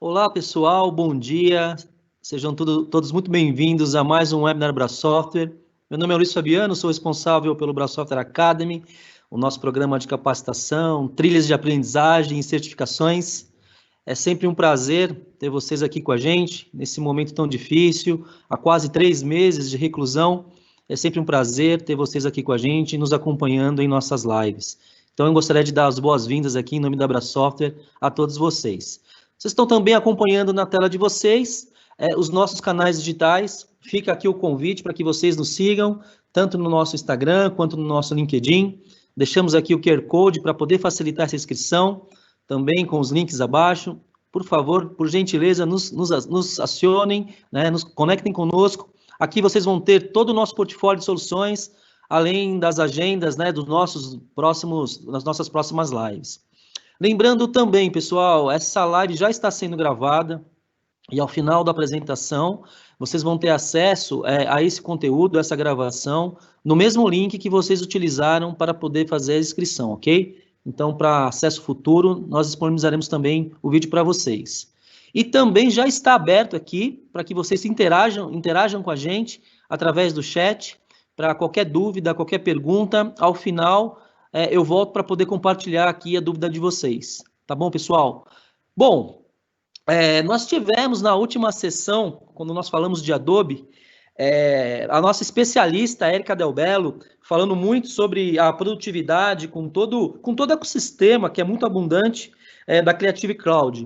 Olá, pessoal, bom dia. Sejam todos muito bem-vindos a mais um webinar Bra Software. Meu nome é Luiz Fabiano, sou responsável pelo Bra Software Academy, o nosso programa de capacitação, trilhas de aprendizagem e certificações. É sempre um prazer ter vocês aqui com a gente, nesse momento tão difícil, há quase 3 meses de reclusão. É sempre um prazer ter vocês aqui com a gente, nos acompanhando em nossas lives. Então, eu gostaria de dar as boas-vindas aqui, em nome da Bra Software, a todos vocês. Vocês estão também acompanhando na tela de vocês os nossos canais digitais. Fica aqui o convite para que vocês nos sigam, tanto no nosso Instagram quanto no nosso LinkedIn. Deixamos aqui o QR Code para poder facilitar essa inscrição, também com os links abaixo. Por favor, por gentileza, nos acionem, né, nos conectem conosco. Aqui vocês vão ter todo o nosso portfólio de soluções, além das agendas, né, das nossas próximas lives. Lembrando também, pessoal, essa live já está sendo gravada e ao final da apresentação vocês vão ter acesso a esse conteúdo, essa gravação, no mesmo link que vocês utilizaram para poder fazer a inscrição, ok? Então, para acesso futuro, nós disponibilizaremos também o vídeo para vocês. E também já está aberto aqui para que vocês interajam com a gente através do chat, para qualquer dúvida, qualquer pergunta, ao final eu volto para poder compartilhar aqui a dúvida de vocês. Tá bom, pessoal? Bom, nós tivemos na última sessão, quando nós falamos de Adobe, a nossa especialista, Érica Del Bello, falando muito sobre a produtividade com todo o ecossistema, que é muito abundante, da Creative Cloud.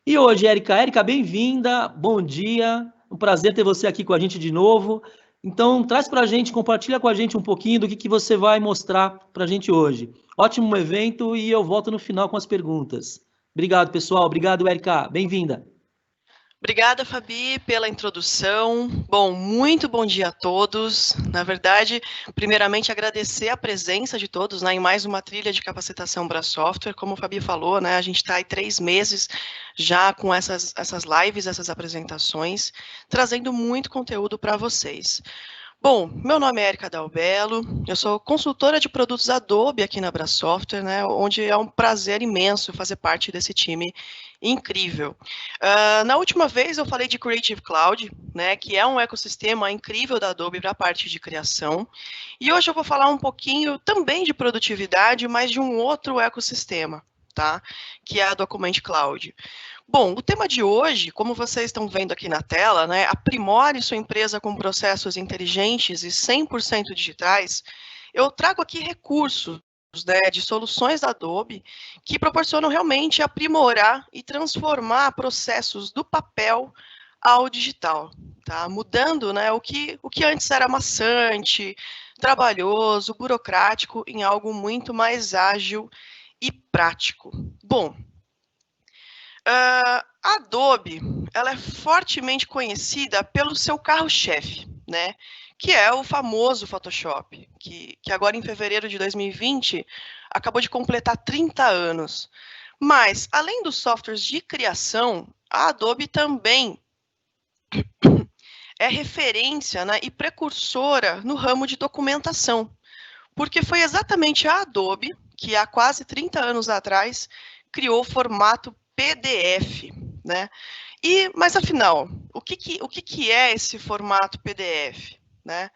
E hoje, Érica, bem-vinda, bom dia, um prazer ter você aqui com a gente de novo. Então, traz para a gente, compartilha com a gente um pouquinho do que você vai mostrar para a gente hoje. Ótimo evento e eu volto no final com as perguntas. Obrigado, pessoal. Obrigado, Érica. Bem-vinda. Obrigada, Fabi, pela introdução. Bom, muito bom dia a todos. Na verdade, primeiramente agradecer a presença de todos, né, em mais uma trilha de capacitação Bra Software. Como o Fabi falou, né, a gente está aí 3 meses já com essas lives, essas apresentações, trazendo muito conteúdo para vocês. Bom, meu nome é Érica Del Bello, eu sou consultora de produtos Adobe aqui na Bra Software, né, onde é um prazer imenso fazer parte desse time incrível. Na última vez eu falei de Creative Cloud, né, que é um ecossistema incrível da Adobe para a parte de criação, e hoje eu vou falar um pouquinho também de produtividade, mas de um outro ecossistema, tá, que é a Document Cloud. Bom, o tema de hoje, como vocês estão vendo aqui na tela, né, aprimore sua empresa com processos inteligentes e 100% digitais, eu trago aqui recursos, né, de soluções da Adobe que proporcionam realmente aprimorar e transformar processos do papel ao digital, tá? Mudando, né, o que antes era maçante, trabalhoso, burocrático, em algo muito mais ágil e prático. Bom, a Adobe, ela é fortemente conhecida pelo seu carro-chefe, né? Que é o famoso Photoshop, que agora em fevereiro de 2020 acabou de completar 30 anos. Mas, além dos softwares de criação, a Adobe também é referência, né, e precursora no ramo de documentação, porque foi exatamente a Adobe que há quase 30 anos atrás criou o formato PDF, né? Mas afinal, o que é esse formato PDF, né?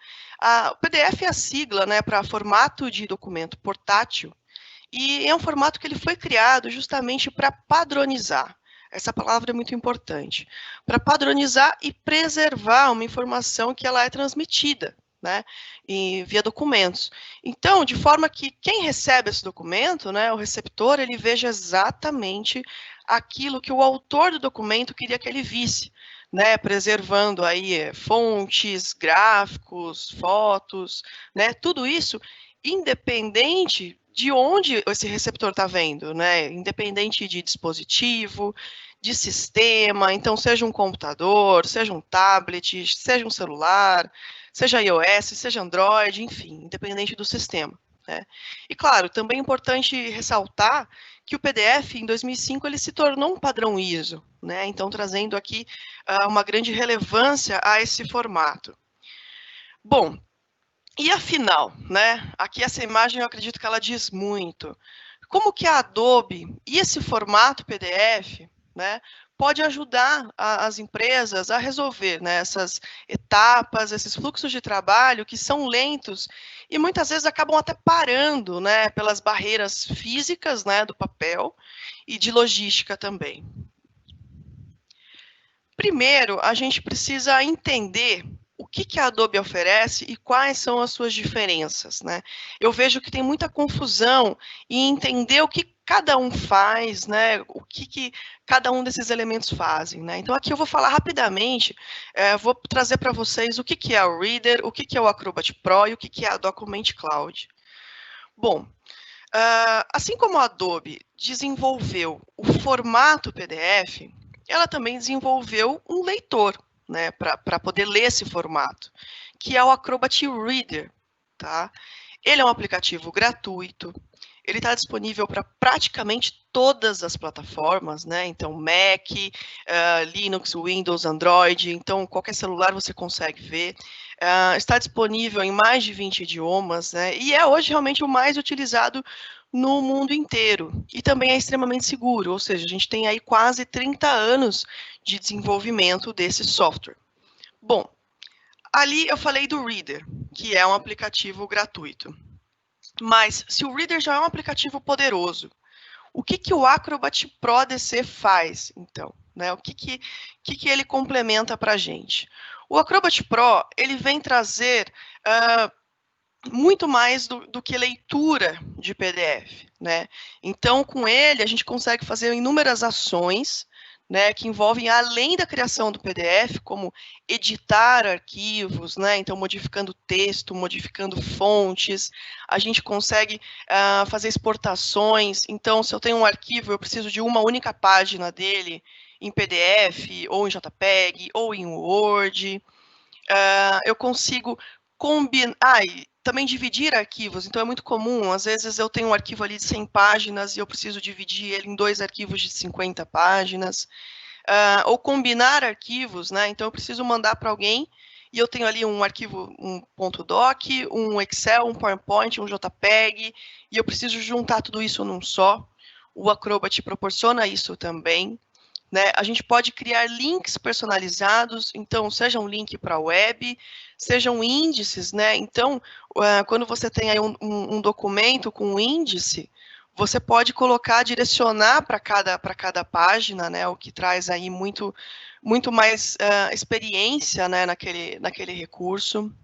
O PDF é a sigla, né, para formato de documento portátil, e é um formato que ele foi criado justamente para padronizar. Essa palavra é muito importante, para padronizar e preservar uma informação que ela é transmitida, né, via documentos. Então, de forma que quem recebe esse documento, né, o receptor, ele veja exatamente aquilo que o autor do documento queria que ele visse, né, preservando aí fontes, gráficos, fotos, né, tudo isso independente de onde esse receptor está vendo, né, independente de dispositivo, de sistema, então seja um computador, seja um tablet, seja um celular, seja iOS, seja Android, enfim, independente do sistema, né. E claro, também é importante ressaltar que o PDF, em 2005, ele se tornou um padrão ISO, né? Então, trazendo aqui uma grande relevância a esse formato. Bom, e afinal, né? Aqui essa imagem, eu acredito que ela diz muito. Como que a Adobe e esse formato PDF, né, pode ajudar as empresas a resolver, né, essas etapas, esses fluxos de trabalho que são lentos e muitas vezes acabam até parando, né, pelas barreiras físicas, né, do papel e de logística também. Primeiro, a gente precisa entender o que a Adobe oferece e quais são as suas diferenças, né? Eu vejo que tem muita confusão em entender o que cada um faz, né? O que cada um desses elementos fazem, né? Então, aqui eu vou falar rapidamente, vou trazer para vocês o que é o Reader, o que é o Acrobat Pro e o que é a Document Cloud. Bom, assim como a Adobe desenvolveu o formato PDF, ela também desenvolveu um leitor, né, para poder ler esse formato, que é o Acrobat Reader, tá? Ele é um aplicativo gratuito, ele está disponível para praticamente todas as plataformas, né? Então, Mac, Linux, Windows, Android, então qualquer celular você consegue ver. Está disponível em mais de 20 idiomas, né? E é hoje realmente o mais utilizado no mundo inteiro. E também é extremamente seguro, ou seja, a gente tem aí quase 30 anos de desenvolvimento desse software. Bom, ali eu falei do Reader, que é um aplicativo gratuito. Mas se o Reader já é um aplicativo poderoso, o que o Acrobat Pro DC faz, então? Né? O que ele complementa para a gente? O Acrobat Pro ele vem trazer muito mais do que leitura de PDF, né? Então, com ele, a gente consegue fazer inúmeras ações, né, que envolvem, além da criação do PDF, como editar arquivos, né, então modificando texto, modificando fontes, a gente consegue fazer exportações. Então, se eu tenho um arquivo, eu preciso de uma única página dele em PDF, ou em JPEG, ou em Word. Eu consigo combinar... também dividir arquivos, então é muito comum, às vezes eu tenho um arquivo ali de 100 páginas e eu preciso dividir ele em 2 arquivos de 50 páginas, ou combinar arquivos, né, então eu preciso mandar para alguém e eu tenho ali um arquivo, um .doc, um Excel, um PowerPoint, um JPEG, e eu preciso juntar tudo isso num só. O Acrobat proporciona isso também. Né? A gente pode criar links personalizados, então, seja um link para a web, sejam índices, né? Então, quando você tem aí um documento com um índice, você pode colocar, direcionar para cada página, né? O que traz aí muito mais experiência, né? naquele recurso.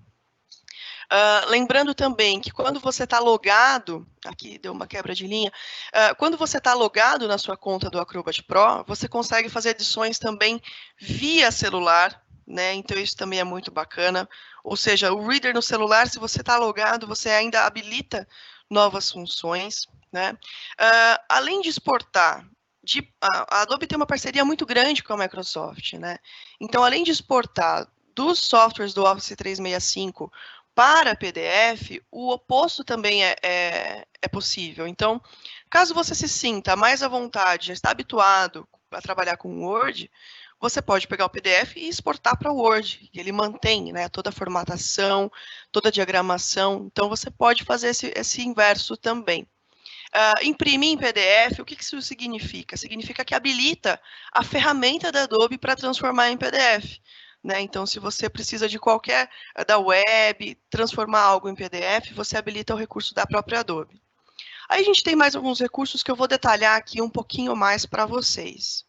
Lembrando também que quando você está logado, aqui deu uma quebra de linha, quando você está logado na sua conta do Acrobat Pro, você consegue fazer edições também via celular, né? Então isso também é muito bacana. Ou seja, o Reader no celular, se você está logado, você ainda habilita novas funções, né? Além de exportar, a Adobe tem uma parceria muito grande com a Microsoft, né? Então, além de exportar dos softwares do Office 365 para PDF, o oposto também é possível. Então, caso você se sinta mais à vontade, já está habituado a trabalhar com Word, você pode pegar o PDF e exportar para o Word. Ele mantém, né, toda a formatação, toda a diagramação. Então, você pode fazer esse inverso também. Imprimir em PDF, o que isso significa? Significa que habilita a ferramenta da Adobe para transformar em PDF. Né? Então, se você precisa de qualquer da web, transformar algo em PDF, você habilita o recurso da própria Adobe. Aí a gente tem mais alguns recursos que eu vou detalhar aqui um pouquinho mais para vocês.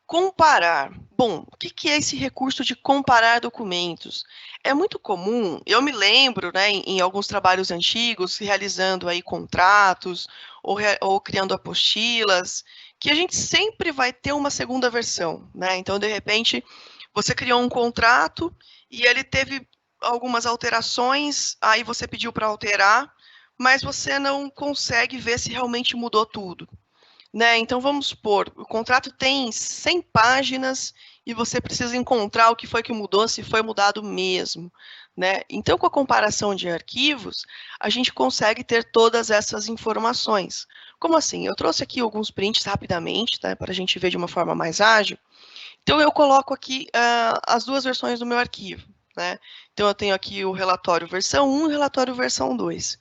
Comparar. Bom, o que é esse recurso de comparar documentos? É muito comum, eu me lembro, né, em alguns trabalhos antigos, realizando aí contratos ou criando apostilas, que a gente sempre vai ter uma segunda versão, né? Então, de repente, você criou um contrato e ele teve algumas alterações, aí você pediu para alterar, mas você não consegue ver se realmente mudou tudo. Né? Então, vamos supor, o contrato tem 100 páginas e você precisa encontrar o que foi que mudou, se foi mudado mesmo. Né? Então, com a comparação de arquivos, a gente consegue ter todas essas informações. Como assim? Eu trouxe aqui alguns prints rapidamente, tá? Para a gente ver de uma forma mais ágil. Então, eu coloco aqui as duas versões do meu arquivo. Né? Então, eu tenho aqui o relatório versão 1 e o relatório versão 2.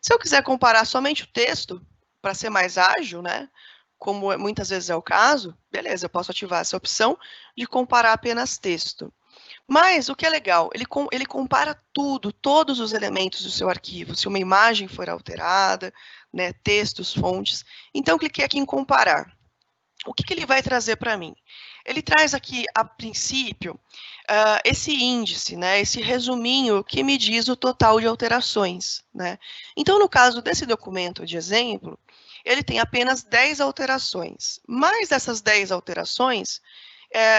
Se eu quiser comparar somente o texto, para ser mais ágil, né? Como muitas vezes é o caso, beleza, eu posso ativar essa opção de comparar apenas texto. Mas o que é legal, ele compara tudo, todos os elementos do seu arquivo, se uma imagem for alterada, né, textos, fontes. Então, cliquei aqui em comparar. O que ele vai trazer para mim? Ele traz aqui, a princípio, esse índice, né, esse resuminho que me diz o total de alterações, né? Então, no caso desse documento de exemplo, ele tem apenas 10 alterações. Mais dessas 10 alterações,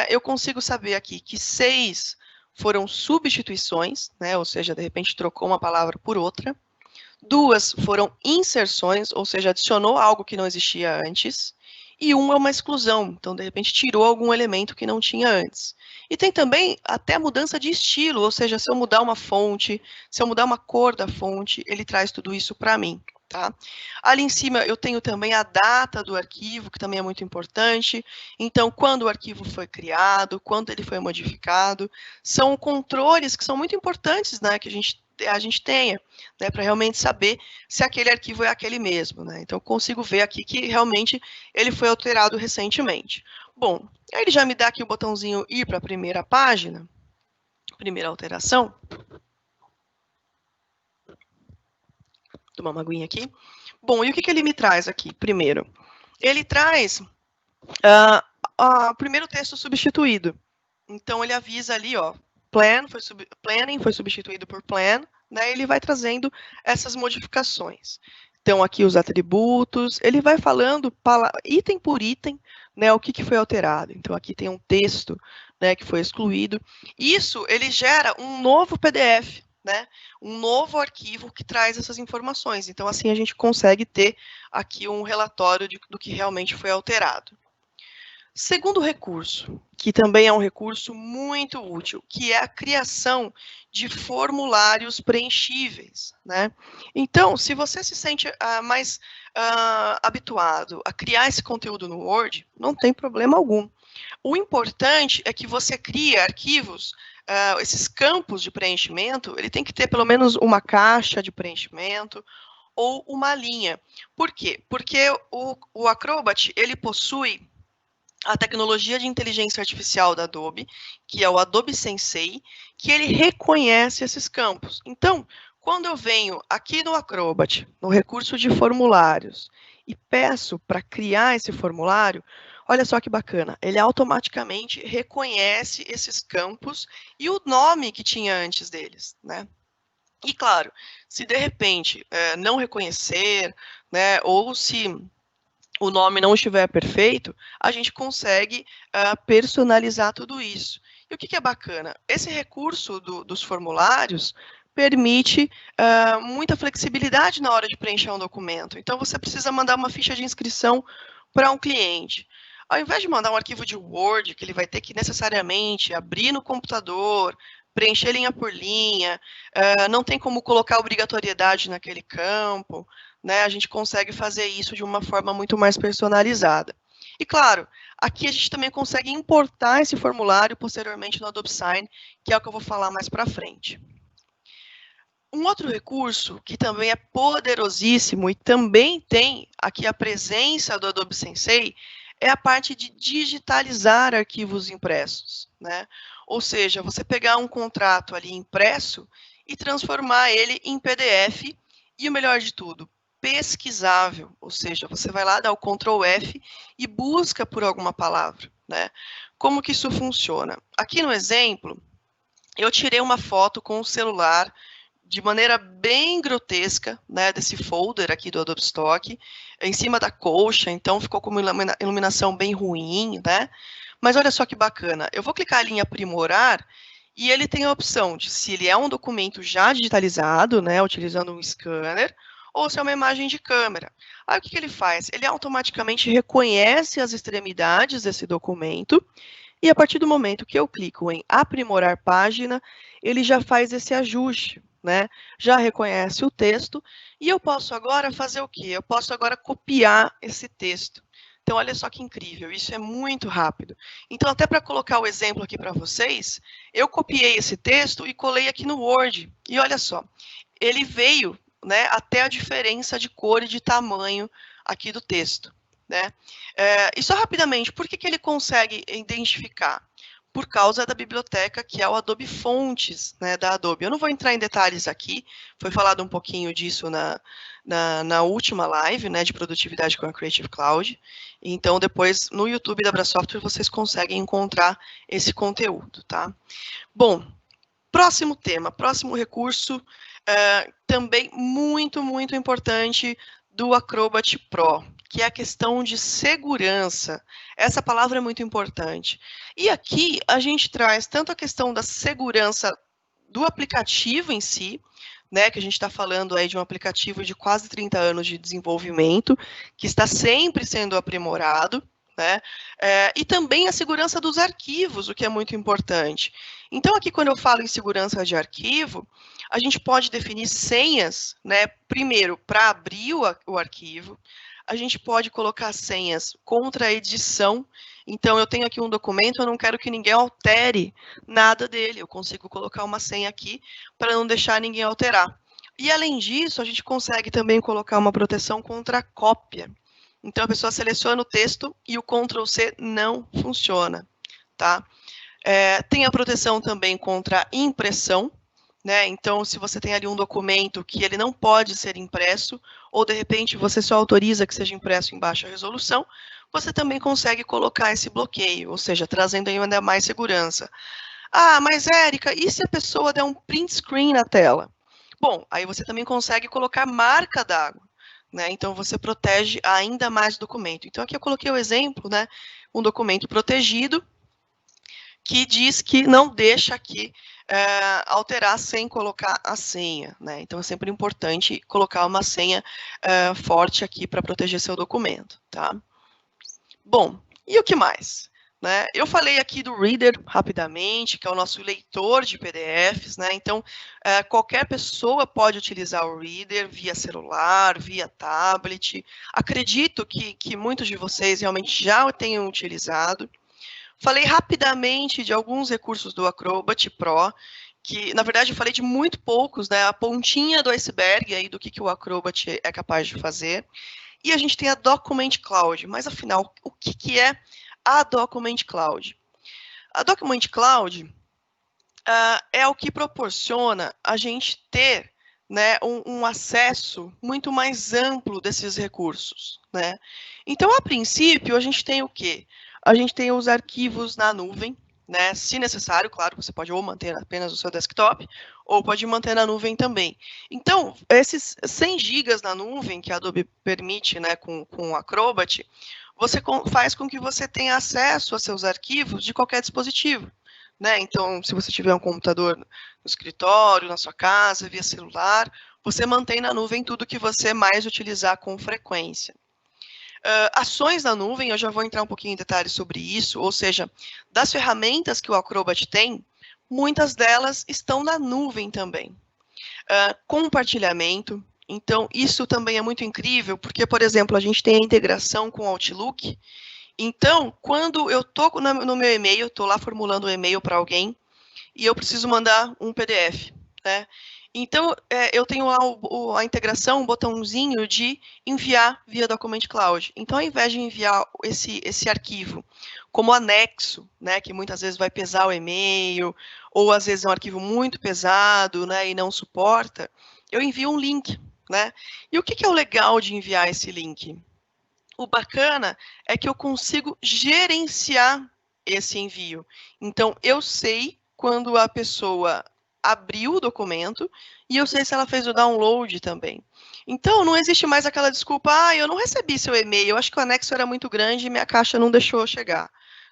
eu consigo saber aqui que 6 foram substituições, né, ou seja, de repente trocou uma palavra por outra. 2 foram inserções, ou seja, adicionou algo que não existia antes. E 1 é uma exclusão, então, de repente, tirou algum elemento que não tinha antes. E tem também até mudança de estilo, ou seja, se eu mudar uma fonte, se eu mudar uma cor da fonte, ele traz tudo isso para mim. Tá? Ali em cima eu tenho também a data do arquivo, que também é muito importante. Então, quando o arquivo foi criado, quando ele foi modificado. São controles que são muito importantes, né, que a gente tenha, né, para realmente saber se aquele arquivo é aquele mesmo, né? Então, eu consigo ver aqui que realmente ele foi alterado recentemente. Bom, aí ele já me dá aqui o botãozinho ir para a primeira página, primeira alteração. Tomar uma aguinha aqui. Bom, e o que ele me traz aqui? Primeiro, ele traz o primeiro texto substituído. Então, ele avisa ali, ó, planning foi substituído por plan, né? Ele vai trazendo essas modificações. Então, aqui os atributos, ele vai falando item por item, né, o que foi alterado. Então, aqui tem um texto, né, que foi excluído. Isso, ele gera um novo PDF, né, um novo arquivo que traz essas informações. Então, assim, a gente consegue ter aqui um relatório do que realmente foi alterado. Segundo recurso, que também é um recurso muito útil, que é a criação de formulários preenchíveis, né? Então, se você se sente mais habituado a criar esse conteúdo no Word, não tem problema algum. O importante é que você crie arquivos, esses campos de preenchimento, ele tem que ter pelo menos uma caixa de preenchimento ou uma linha. Por quê? Porque o Acrobat, ele possui a tecnologia de inteligência artificial da Adobe, que é o Adobe Sensei, que ele reconhece esses campos. Então, quando eu venho aqui no Acrobat, no recurso de formulários, e peço para criar esse formulário, olha só que bacana, ele automaticamente reconhece esses campos e o nome que tinha antes deles, né? E claro, se de repente não reconhecer, né, ou se o nome não estiver perfeito, a gente consegue personalizar tudo isso. E o que é bacana? Esse recurso dos formulários permite muita flexibilidade na hora de preencher um documento. Então, você precisa mandar uma ficha de inscrição para um cliente. Ao invés de mandar um arquivo de Word, que ele vai ter que necessariamente abrir no computador, preencher linha por linha, não tem como colocar obrigatoriedade naquele campo, né, a gente consegue fazer isso de uma forma muito mais personalizada. E, claro, aqui a gente também consegue importar esse formulário posteriormente no Adobe Sign, que é o que eu vou falar mais para frente. Um outro recurso que também é poderosíssimo e também tem aqui a presença do Adobe Sensei é a parte de digitalizar arquivos impressos, né? Ou seja, você pegar um contrato ali impresso e transformar ele em PDF e, o melhor de tudo, pesquisável, ou seja, você vai lá, dá o Ctrl F e busca por alguma palavra, né? Como que isso funciona? Aqui no exemplo, eu tirei uma foto com o celular de maneira bem grotesca, né, desse folder aqui do Adobe Stock, em cima da colcha, então ficou com uma iluminação bem ruim, né? Mas olha só que bacana, eu vou clicar ali em aprimorar e ele tem a opção de se ele é um documento já digitalizado, né, utilizando um scanner, ou se é uma imagem de câmera. Aí o que ele faz? Ele automaticamente reconhece as extremidades desse documento e a partir do momento que eu clico em aprimorar página, ele já faz esse ajuste, né? Já reconhece o texto e eu posso agora fazer o quê? Eu posso agora copiar esse texto. Então, olha só que incrível, isso é muito rápido. Então, até para colocar o exemplo aqui para vocês, eu copiei esse texto e colei aqui no Word. E olha só, ele veio, né, até a diferença de cor e de tamanho aqui do texto, né? E só rapidamente, por que ele consegue identificar? Por causa da biblioteca que é o Adobe Fontes, né, da Adobe. Eu não vou entrar em detalhes aqui, foi falado um pouquinho disso na última live, né, de produtividade com a Creative Cloud. Então, depois, no YouTube da Brasoftware, vocês conseguem encontrar esse conteúdo, tá? Bom, próximo tema, próximo recurso, também muito, muito importante do Acrobat Pro, que é a questão de segurança. Essa palavra é muito importante. E aqui a gente traz tanto a questão da segurança do aplicativo em si, né, que a gente está falando aí de um aplicativo de quase 30 anos de desenvolvimento, que está sempre sendo aprimorado, né, e também a segurança dos arquivos, o que é muito importante. Então, aqui, quando eu falo em segurança de arquivo, a gente pode definir senhas, né, primeiro, para abrir o arquivo. A gente pode colocar senhas contra a edição. Então, eu tenho aqui um documento, eu não quero que ninguém altere nada dele. Eu consigo colocar uma senha aqui para não deixar ninguém alterar. E, além disso, a gente consegue também colocar uma proteção contra a cópia. Então, a pessoa seleciona o texto e o Ctrl+C não funciona, tá? Tem a proteção também contra impressão, né? Então, se você tem ali um documento que ele não pode ser impresso, ou de repente você só autoriza que seja impresso em baixa resolução, você também consegue colocar esse bloqueio, ou seja, trazendo ainda mais segurança. Ah, mas Érica, e se a pessoa der um print screen na tela? Bom, aí você também consegue colocar marca d'água, né? Então, você protege ainda mais o documento. Então, aqui eu coloquei o exemplo, né? Um documento protegido, que diz que não deixa aqui alterar sem colocar a senha, né? Então, é sempre importante colocar uma senha forte aqui para proteger seu documento, tá? Bom, e o que mais? Né? Eu falei aqui do Reader rapidamente, que é o nosso leitor de PDFs, né? Então, qualquer pessoa pode utilizar o Reader via celular, via tablet. Acredito que muitos de vocês realmente já tenham utilizado. Falei rapidamente de alguns recursos do Acrobat Pro, que, na verdade, eu falei de muito poucos, né? A pontinha do iceberg aí do que o Acrobat é capaz de fazer. E a gente tem a Document Cloud, mas, afinal, o que é a Document Cloud? A Document Cloud é o que proporciona a gente ter, né, um acesso muito mais amplo desses recursos, né? Então, a princípio, a gente tem o quê? A gente tem os arquivos na nuvem, né? Se necessário, claro, você pode ou manter apenas o seu desktop, ou pode manter na nuvem também. Então, esses 100 GB na nuvem que a Adobe permite, né, com o Acrobat, você faz com que você tenha acesso a seus arquivos de qualquer dispositivo, né? Então, se você tiver um computador no escritório, na sua casa, via celular, você mantém na nuvem tudo que você mais utilizar com frequência. Ações na nuvem, eu já vou entrar um pouquinho em detalhes sobre isso, ou seja, das ferramentas que o Acrobat tem, muitas delas estão na nuvem também. Compartilhamento, então isso também é muito incrível, porque, por exemplo, a gente tem a integração com o Outlook. Então, quando eu estou no meu e-mail, estou lá formulando um e-mail para alguém, e eu preciso mandar um PDF, né? Então, eu tenho lá a integração, um botãozinho de enviar via Document Cloud. Então, ao invés de enviar esse arquivo como anexo, né, que muitas vezes vai pesar o e-mail, ou às vezes é um arquivo muito pesado, né, e não suporta, eu envio um link, né? E o que é o legal de enviar esse link? O bacana é que eu consigo gerenciar esse envio. Então, eu sei quando a pessoa abriu o documento e eu sei se ela fez o download também. Então, não existe mais aquela desculpa, eu não recebi seu e-mail, eu acho que o anexo era muito grande e minha caixa não deixou chegar.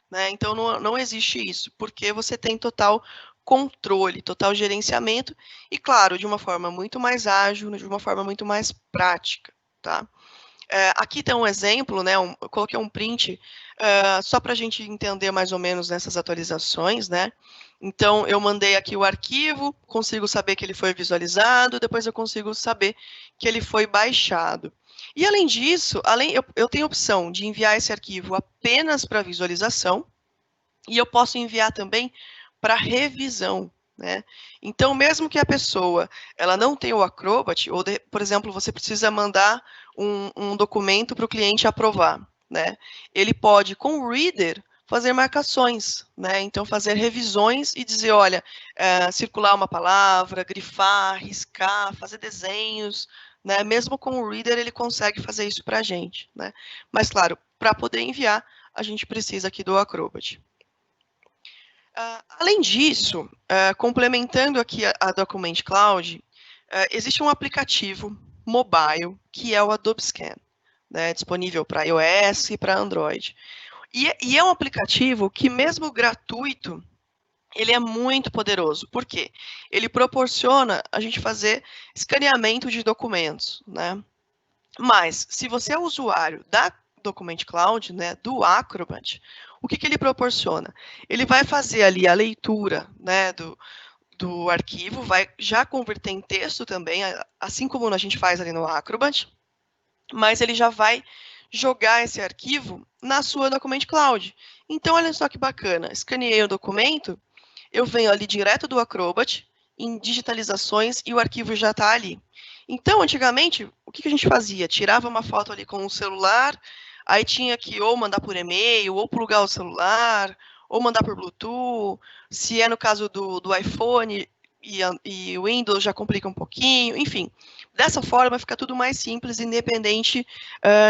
Né? Então, não existe isso, porque você tem total controle, total gerenciamento e, claro, de uma forma muito mais ágil, de uma forma muito mais prática, tá? Aqui tem um exemplo, né? Eu coloquei um print só para a gente entender mais ou menos nessas atualizações, né? Então, eu mandei aqui o arquivo, consigo saber que ele foi visualizado, depois eu consigo saber que ele foi baixado. E, além disso, eu tenho a opção de enviar esse arquivo apenas para visualização e eu posso enviar também para revisão. né? Então, mesmo que a pessoa ela não tenha o Acrobat, ou, por exemplo, você precisa mandar um documento para o cliente aprovar, né? Ele pode, com o Reader, fazer marcações, né? Então, fazer revisões e dizer, olha, circular uma palavra, grifar, riscar, fazer desenhos, né? Mesmo com o Reader, ele consegue fazer isso para a gente, né? Mas, claro, para poder enviar, a gente precisa aqui do Acrobat. Além disso, complementando aqui a Document Cloud, existe um aplicativo mobile que é o Adobe Scan, né, disponível para iOS e para Android. E é um aplicativo que, mesmo gratuito, ele é muito poderoso. Por quê? Ele proporciona a gente fazer escaneamento de documentos, né? Mas, se você é usuário da Document Cloud, né, do Acrobat, o que ele proporciona? Ele vai fazer ali a leitura, né, do arquivo, vai já converter em texto também, assim como a gente faz ali no Acrobat, mas ele já vai jogar esse arquivo na sua Document Cloud. Então, olha só que bacana, escaneei o documento, eu venho ali direto do Acrobat, em digitalizações, e o arquivo já está ali. Então, antigamente, o que a gente fazia? Tirava uma foto ali com o celular, aí tinha que ou mandar por e-mail, ou plugar o celular, ou mandar por Bluetooth. Se é no caso do iPhone e Windows, já complica um pouquinho. Enfim, dessa forma fica tudo mais simples, independente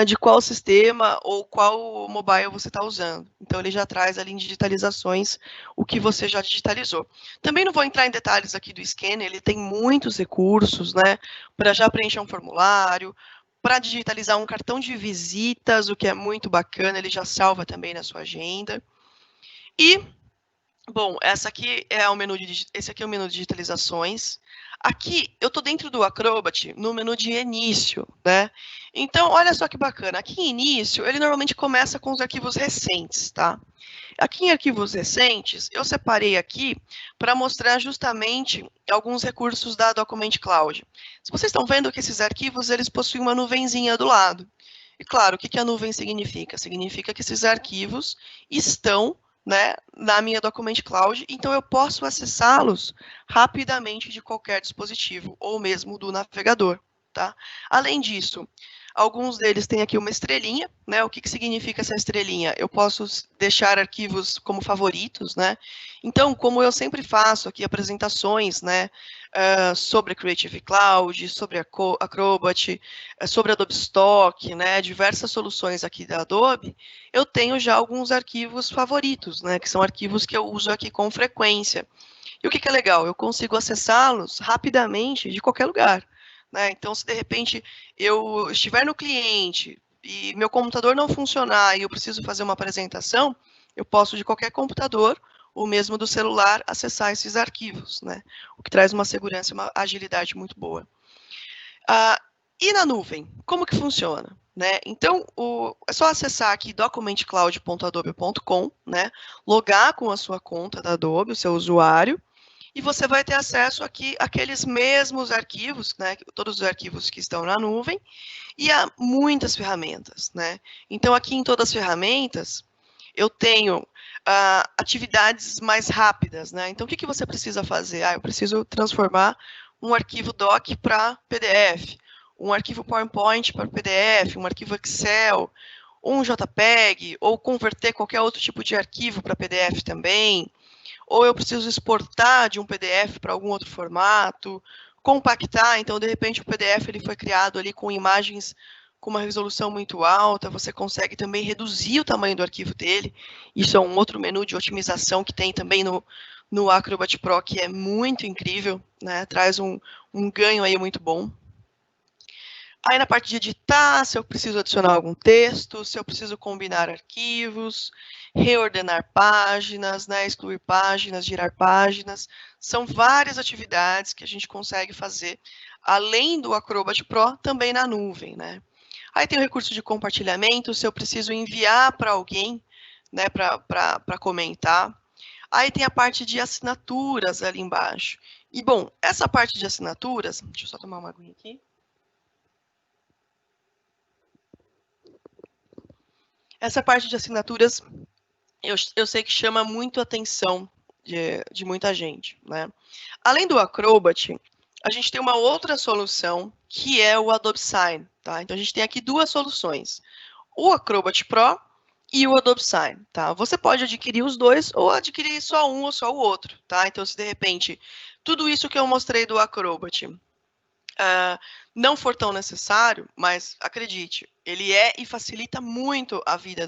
de qual sistema ou qual mobile você está usando. Então, ele já traz ali em digitalizações o que você já digitalizou. Também não vou entrar em detalhes aqui do scanner, ele tem muitos recursos, né, para já preencher um formulário, para digitalizar um cartão de visitas, o que é muito bacana, ele já salva também na sua agenda. E, bom, esse aqui é o menu de digitalizações. Aqui, eu estou dentro do Acrobat, no menu de início, né? Então, olha só que bacana. Aqui em início, ele normalmente começa com os arquivos recentes, tá? Aqui em arquivos recentes, eu separei aqui para mostrar justamente alguns recursos da Document Cloud. Se vocês estão vendo que esses arquivos, eles possuem uma nuvenzinha do lado. E claro, o que a nuvem significa? Significa que esses arquivos estão, né, na minha Document Cloud, então eu posso acessá-los rapidamente de qualquer dispositivo, ou mesmo do navegador, tá? Além disso, alguns deles têm aqui uma estrelinha, né? O que significa essa estrelinha? Eu posso deixar arquivos como favoritos, né? Então, como eu sempre faço aqui apresentações, né, sobre a Creative Cloud, sobre a Acrobat, sobre a Adobe Stock, né, diversas soluções aqui da Adobe, eu tenho já alguns arquivos favoritos, né, que são arquivos que eu uso aqui com frequência. E o que é legal? Eu consigo acessá-los rapidamente de qualquer lugar. Né? Então, se de repente eu estiver no cliente e meu computador não funcionar e eu preciso fazer uma apresentação, eu posso de qualquer computador, ou mesmo do celular, acessar esses arquivos, né? O que traz uma segurança e uma agilidade muito boa. E na nuvem, como que funciona? Né? Então, é só acessar aqui documentcloud.adobe.com, né? Logar com a sua conta da Adobe, o seu usuário, e você vai ter acesso aqui àqueles mesmos arquivos, né, todos os arquivos que estão na nuvem, e a muitas ferramentas, né? Então, aqui em todas as ferramentas, eu tenho atividades mais rápidas, né? Então, o que você precisa fazer? Eu preciso transformar um arquivo doc para PDF, um arquivo PowerPoint para PDF, um arquivo Excel, um JPEG, ou converter qualquer outro tipo de arquivo para PDF também, ou eu preciso exportar de um PDF para algum outro formato, compactar, então, de repente, o PDF ele foi criado ali com imagens com uma resolução muito alta, você consegue também reduzir o tamanho do arquivo dele, isso é um outro menu de otimização que tem também no Acrobat Pro, que é muito incrível, né? Traz um ganho aí muito bom. Aí na parte de editar, se eu preciso adicionar algum texto, se eu preciso combinar arquivos, reordenar páginas, né, excluir páginas, girar páginas, são várias atividades que a gente consegue fazer, além do Acrobat Pro, também na nuvem, né. Aí tem o recurso de compartilhamento, se eu preciso enviar para alguém, né, para comentar. Aí tem a parte de assinaturas ali embaixo. E, bom, essa parte de assinaturas, deixa eu só tomar uma aguinha aqui. Essa parte de assinaturas, eu sei que chama muito atenção de muita gente, né? Além do Acrobat, a gente tem uma outra solução, que é o Adobe Sign, tá? Então, a gente tem aqui duas soluções, o Acrobat Pro e o Adobe Sign, tá? Você pode adquirir os dois ou adquirir só um ou só o outro, tá? Então, se de repente, tudo isso que eu mostrei do Acrobat não for tão necessário, mas acredite, ele é e facilita muito a vida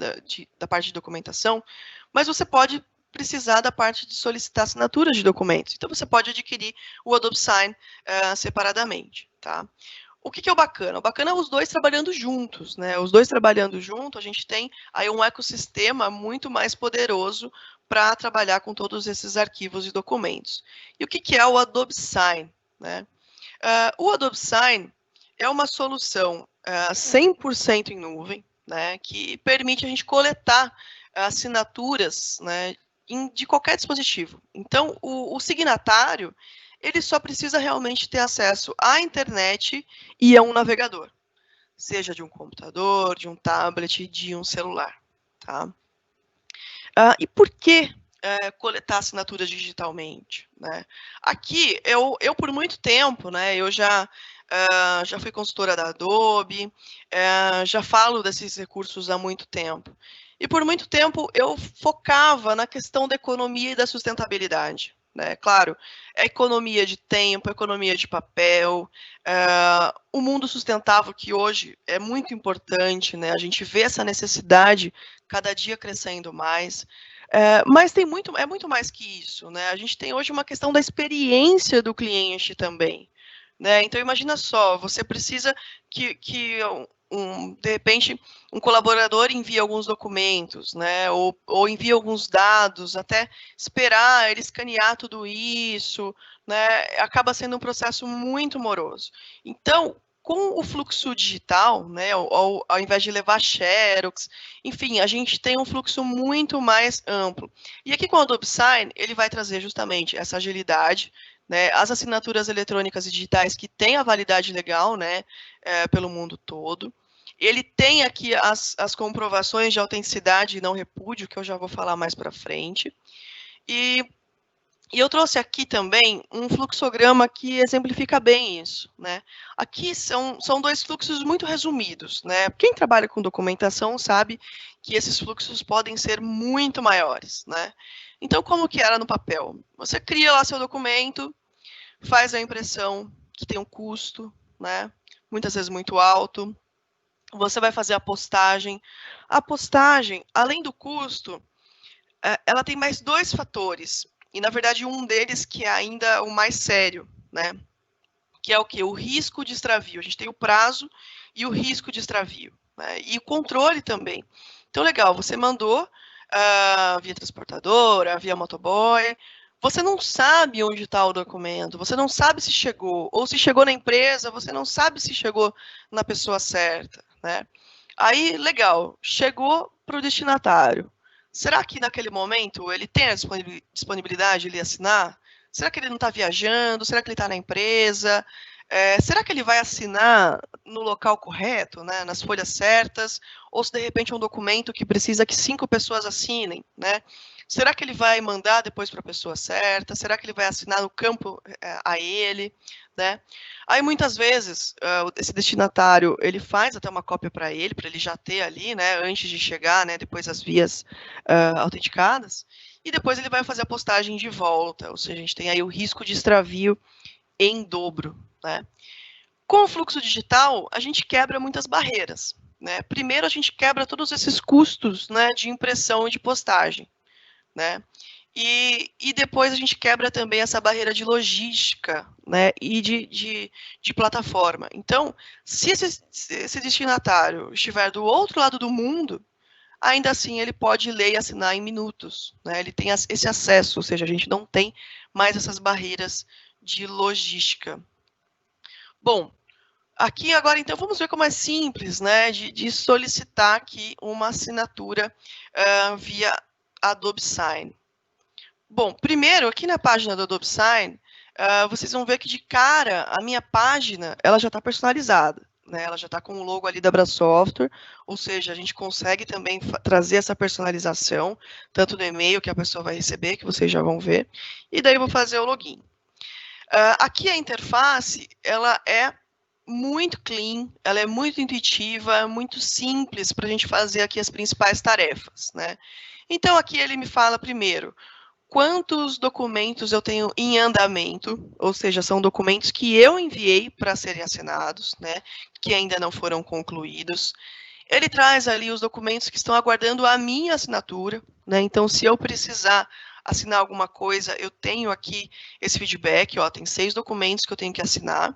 da parte de documentação, mas você pode precisar da parte de solicitar assinatura de documentos. Então, você pode adquirir o Adobe Sign separadamente, tá? O que é o bacana? O bacana é os dois trabalhando juntos, né? Os dois trabalhando junto, a gente tem aí um ecossistema muito mais poderoso para trabalhar com todos esses arquivos e documentos. E o que é o Adobe Sign, né? O Adobe Sign é uma solução 100% em nuvem, né, que permite a gente coletar assinaturas, né, de qualquer dispositivo. Então, o signatário, ele só precisa realmente ter acesso à internet e a um navegador, seja de um computador, de um tablet, de um celular. Tá? E por que coletar assinaturas digitalmente, né? Aqui, eu por muito tempo, né, eu já fui consultora da Adobe, já falo desses recursos há muito tempo. E por muito tempo eu focava na questão da economia e da sustentabilidade, né? Claro, a economia de tempo, a economia de papel, o mundo sustentável que hoje é muito importante, né? A gente vê essa necessidade cada dia crescendo mais. Mas é muito mais que isso, né? A gente tem hoje uma questão da experiência do cliente também, né? Então, imagina só, você precisa que de repente, um colaborador envie alguns documentos, né? Ou envie alguns dados, até esperar ele escanear tudo isso, né? Acaba sendo um processo muito moroso. Então, com o fluxo digital, né, ao invés de levar xerox, enfim, a gente tem um fluxo muito mais amplo. E aqui com o Adobe Sign, ele vai trazer justamente essa agilidade, né, as assinaturas eletrônicas e digitais que têm a validade legal, né, pelo mundo todo. Ele tem aqui as comprovações de autenticidade e não repúdio, que eu já vou falar mais para frente. E eu trouxe aqui também um fluxograma que exemplifica bem isso, né? Aqui são dois fluxos muito resumidos, né? Quem trabalha com documentação sabe que esses fluxos podem ser muito maiores, né? Então, como que era no papel? Você cria lá seu documento, faz a impressão, que tem um custo, né? Muitas vezes muito alto. Você vai fazer a postagem. A postagem, além do custo, ela tem mais dois fatores. E, na verdade, um deles que é ainda o mais sério, né? Que é o quê? O risco de extravio. A gente tem o prazo e o risco de extravio, né? E o controle também. Então, legal, você mandou via transportadora, via motoboy, você não sabe onde está o documento, você não sabe se chegou, ou se chegou na empresa, você não sabe se chegou na pessoa certa, né? Aí, legal, chegou para o destinatário. Será que naquele momento ele tem a disponibilidade de ele assinar? Será que ele não está viajando? Será que ele está na empresa? Será que ele vai assinar no local correto, né, nas folhas certas? Ou se de repente é um documento que precisa que 5 pessoas assinem, né? Será que ele vai mandar depois para a pessoa certa? Será que ele vai assinar no campo a ele, né? Aí muitas vezes esse destinatário ele faz até uma cópia para ele já ter ali, né, antes de chegar, né, depois as vias autenticadas, e depois ele vai fazer a postagem de volta, ou seja, a gente tem aí o risco de extravio em dobro, né? Com o fluxo digital, a gente quebra muitas barreiras, né? Primeiro, a gente quebra todos esses custos, né, de impressão e de postagem, né? E depois a gente quebra também essa barreira de logística, né, e de plataforma. Então, se esse destinatário estiver do outro lado do mundo, ainda assim ele pode ler e assinar em minutos, né? Ele tem esse acesso, ou seja, a gente não tem mais essas barreiras de logística. Bom, aqui agora então vamos ver como é simples, né, de solicitar aqui uma assinatura via Adobe Sign. Bom, primeiro, aqui na página do Adobe Sign, vocês vão ver que de cara a minha página ela já está personalizada, né? Ela já está com o logo ali da Brasoftware, ou seja, a gente consegue também trazer essa personalização, tanto no e-mail que a pessoa vai receber, que vocês já vão ver, e daí eu vou fazer o login. Aqui a interface, ela é muito clean, ela é muito intuitiva, muito simples para a gente fazer aqui as principais tarefas, né? Então, aqui ele me fala primeiro quantos documentos eu tenho em andamento, ou seja, são documentos que eu enviei para serem assinados, né, que ainda não foram concluídos. Ele traz ali os documentos que estão aguardando a minha assinatura, né, então se eu precisar assinar alguma coisa, eu tenho aqui esse feedback, ó, tem 6 documentos que eu tenho que assinar.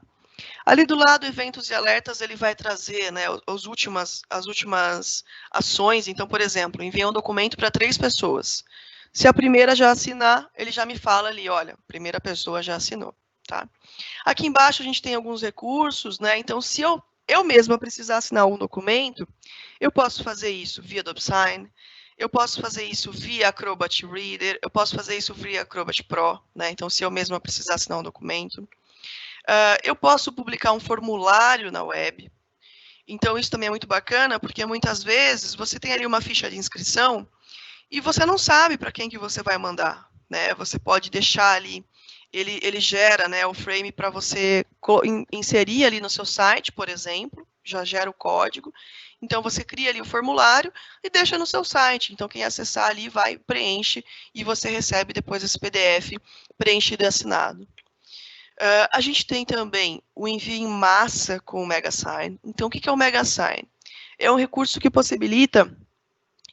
Ali do lado, eventos e alertas, ele vai trazer, né, as últimas ações. Então, por exemplo, enviei um documento para 3 pessoas. Se a primeira já assinar, ele já me fala ali, olha, a primeira pessoa já assinou, tá? Aqui embaixo a gente tem alguns recursos, né? Então, se eu mesma precisar assinar um documento, eu posso fazer isso via DocSign, eu posso fazer isso via Acrobat Reader, eu posso fazer isso via Acrobat Pro, né? Então, se eu mesma precisar assinar um documento. Eu posso publicar um formulário na web. Então, isso também é muito bacana, porque muitas vezes você tem ali uma ficha de inscrição e você não sabe para quem que você vai mandar, né? Você pode deixar ali, ele gera, né, o frame para você inserir ali no seu site, por exemplo, já gera o código. Então, você cria ali o formulário e deixa no seu site. Então, quem acessar ali vai, preenche e você recebe depois esse PDF preenchido e assinado. A gente tem também o envio em massa com o MegaSign. Então, o que é o MegaSign? É um recurso que possibilita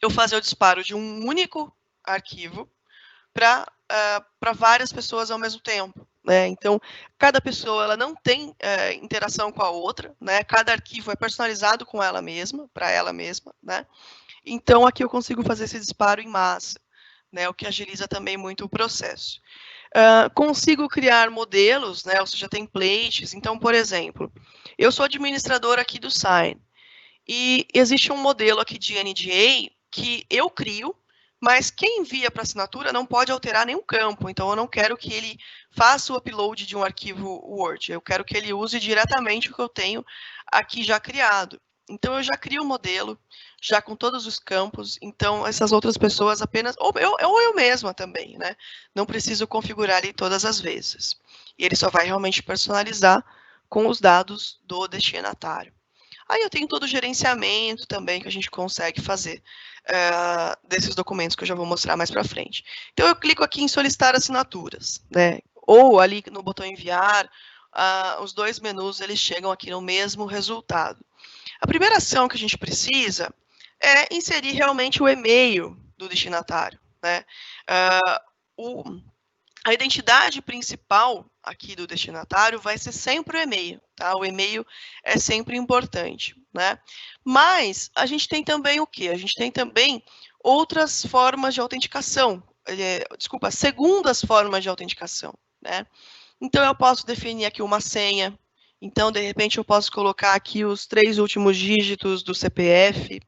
eu fazer o disparo de um único arquivo para várias pessoas ao mesmo tempo, né? Então, cada pessoa ela não tem interação com a outra, né? Cada arquivo é personalizado com ela mesma, para ela mesma, né? Então, aqui eu consigo fazer esse disparo em massa, né? O que agiliza também muito o processo. Consigo criar modelos, né? Ou seja, templates. Então, por exemplo, eu sou administradora aqui do Sign, e existe um modelo aqui de NDA que eu crio, mas quem envia para assinatura não pode alterar nenhum campo. Então, eu não quero que ele faça o upload de um arquivo Word. Eu quero que ele use diretamente o que eu tenho aqui já criado. Então, eu já crio um modelo, já com todos os campos. Então, essas outras pessoas apenas... Ou eu mesma também, né? Não preciso configurar ele todas as vezes. E ele só vai realmente personalizar com os dados do destinatário. Aí eu tenho todo o gerenciamento também que a gente consegue fazer desses documentos que eu já vou mostrar mais para frente. Então, eu clico aqui em solicitar assinaturas, né? Ou ali no botão enviar, os 2 menus eles chegam aqui no mesmo resultado. A primeira ação que a gente precisa é inserir realmente o e-mail do destinatário, né? A identidade principal aqui do destinatário vai ser sempre o e-mail, tá? O e-mail é sempre importante, né? Mas a gente tem também o quê? A gente tem também outras formas de autenticação, segundas formas de autenticação, né? Então, eu posso definir aqui uma senha. Então, de repente, eu posso colocar aqui os 3 últimos dígitos do CPF.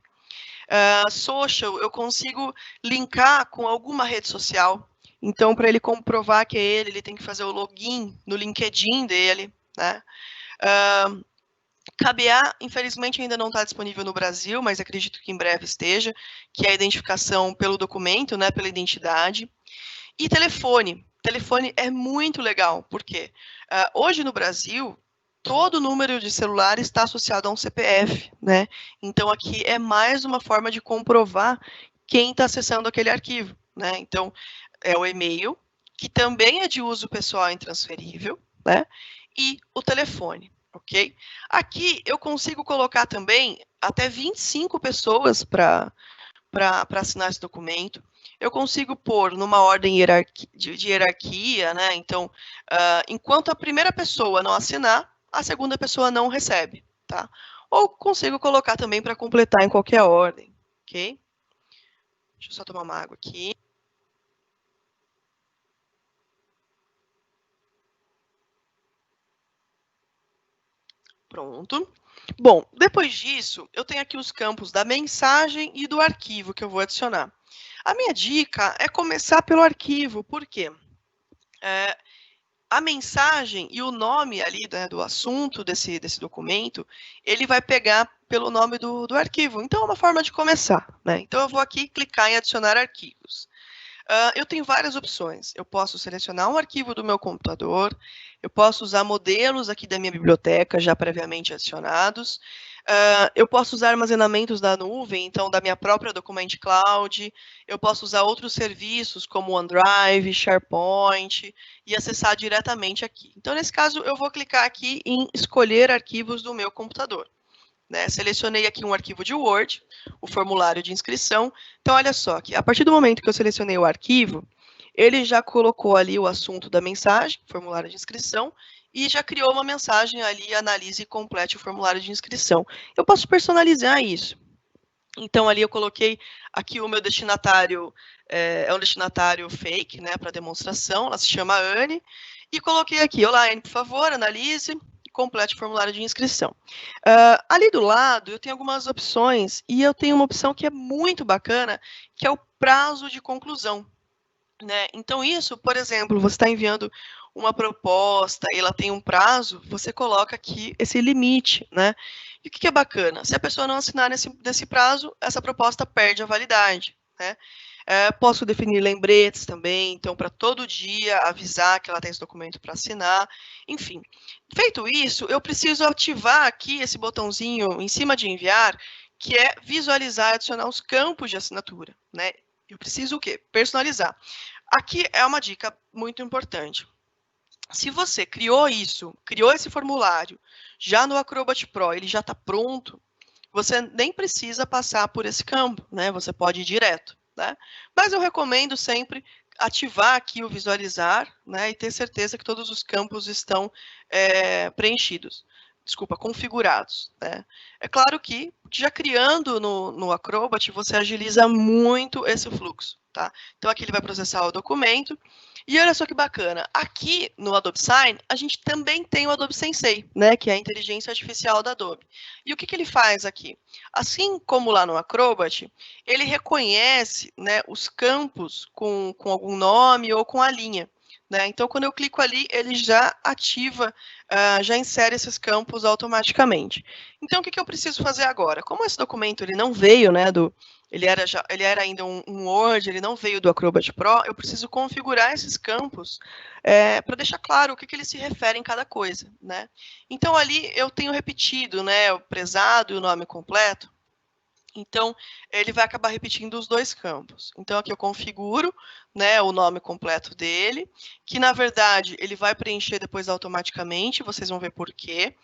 Social, eu consigo linkar com alguma rede social. Então, para ele comprovar que é ele tem que fazer o login no LinkedIn dele, né? KBA, infelizmente, ainda não está disponível no Brasil, mas acredito que em breve esteja, que é a identificação pelo documento, né, pela identidade. E telefone. Telefone é muito legal, porque hoje no Brasil, todo número de celular está associado a um CPF, né? Então, aqui é mais uma forma de comprovar quem está acessando aquele arquivo, né? Então, é o e-mail, que também é de uso pessoal intransferível, né? E o telefone, ok? Aqui eu consigo colocar também até 25 pessoas para assinar esse documento. Eu consigo pôr numa ordem de hierarquia, né? Então, enquanto a primeira pessoa não assinar, a segunda pessoa não recebe, tá? Ou consigo colocar também para completar em qualquer ordem, ok? Deixa eu só tomar uma água aqui. Pronto. Bom, depois disso, eu tenho aqui os campos da mensagem e do arquivo que eu vou adicionar. A minha dica é começar pelo arquivo, por quê? a mensagem e o nome ali, né, do assunto desse documento, ele vai pegar pelo nome do arquivo. Então, é uma forma de começar, né? Então, eu vou aqui clicar em adicionar arquivos. Eu tenho várias opções. Eu posso selecionar um arquivo do meu computador, eu posso usar modelos aqui da minha biblioteca já previamente adicionados, eu posso usar armazenamentos da nuvem, então da minha própria Document Cloud, eu posso usar outros serviços como OneDrive, SharePoint e acessar diretamente aqui. Então, nesse caso, eu vou clicar aqui em escolher arquivos do meu computador. Né? Selecionei aqui um arquivo de Word, o formulário de inscrição. Então, olha só, que a partir do momento que eu selecionei o arquivo, ele já colocou ali o assunto da mensagem, formulário de inscrição, e já criou uma mensagem ali, analise e complete o formulário de inscrição. Eu posso personalizar isso. Então, ali eu coloquei aqui o meu destinatário, é um destinatário fake, né, para demonstração, ela se chama Anne, e coloquei aqui, olá, Anne, por favor, analise, complete o formulário de inscrição. Ali do lado, eu tenho algumas opções, e eu tenho uma opção que é muito bacana, que é o prazo de conclusão. Né? Então, isso, por exemplo, você está enviando uma proposta e ela tem um prazo, você coloca aqui esse limite. Né? E o que é bacana? Se a pessoa não assinar nesse prazo, essa proposta perde a validade. Né? Posso definir lembretes também, então, para todo dia avisar que ela tem esse documento para assinar. Enfim, feito isso, eu preciso ativar aqui esse botãozinho em cima de enviar, que é visualizar e adicionar os campos de assinatura. Né? Eu preciso o quê? Personalizar. Aqui é uma dica muito importante. Se você criou esse formulário, já no Acrobat Pro, ele já está pronto, você nem precisa passar por esse campo, né? Você pode ir direto. Né? Mas eu recomendo sempre ativar aqui o visualizar, né, e ter certeza que todos os campos estão configurados. Né? É claro que, já criando no Acrobat, você agiliza muito esse fluxo. Tá? Então, aqui ele vai processar o documento. E olha só que bacana, aqui no Adobe Sign, a gente também tem o Adobe Sensei, né, que é a inteligência artificial da Adobe. E o que ele faz aqui? Assim como lá no Acrobat, ele reconhece, né, os campos com algum nome ou com a linha. Né? Então, quando eu clico ali, ele já ativa, já insere esses campos automaticamente. Então, o que eu preciso fazer agora? Como esse documento ele não veio, né, ele era ainda um Word, ele não veio do Acrobat Pro, eu preciso configurar esses campos para deixar claro o que eles se referem em cada coisa. Né? Então, ali eu tenho repetido, né, o prezado e o nome completo. Então, ele vai acabar repetindo os dois campos. Então, aqui eu configuro, né, o nome completo dele, que, na verdade, ele vai preencher depois automaticamente, vocês vão ver por quê.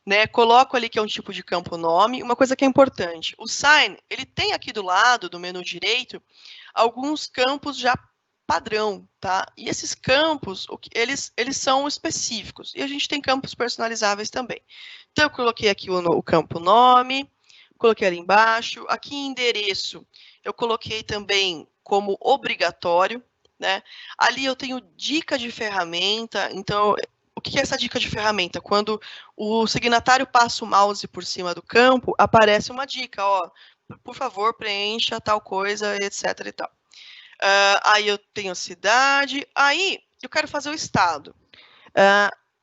Né? Coloco ali que é um tipo de campo nome. Uma coisa que é importante, o Sign, ele tem aqui do lado, do menu direito, alguns campos já padrão, tá? E esses campos, eles são específicos. E a gente tem campos personalizáveis também. Então, eu coloquei aqui o campo nome, coloquei ali embaixo. Aqui em endereço, eu coloquei também como obrigatório. Né? Ali eu tenho dica de ferramenta. Então, o que é essa dica de ferramenta? Quando o signatário passa o mouse por cima do campo, aparece uma dica, ó, por favor, preencha tal coisa, etc. e tal. Aí eu tenho cidade. Aí eu quero fazer o estado.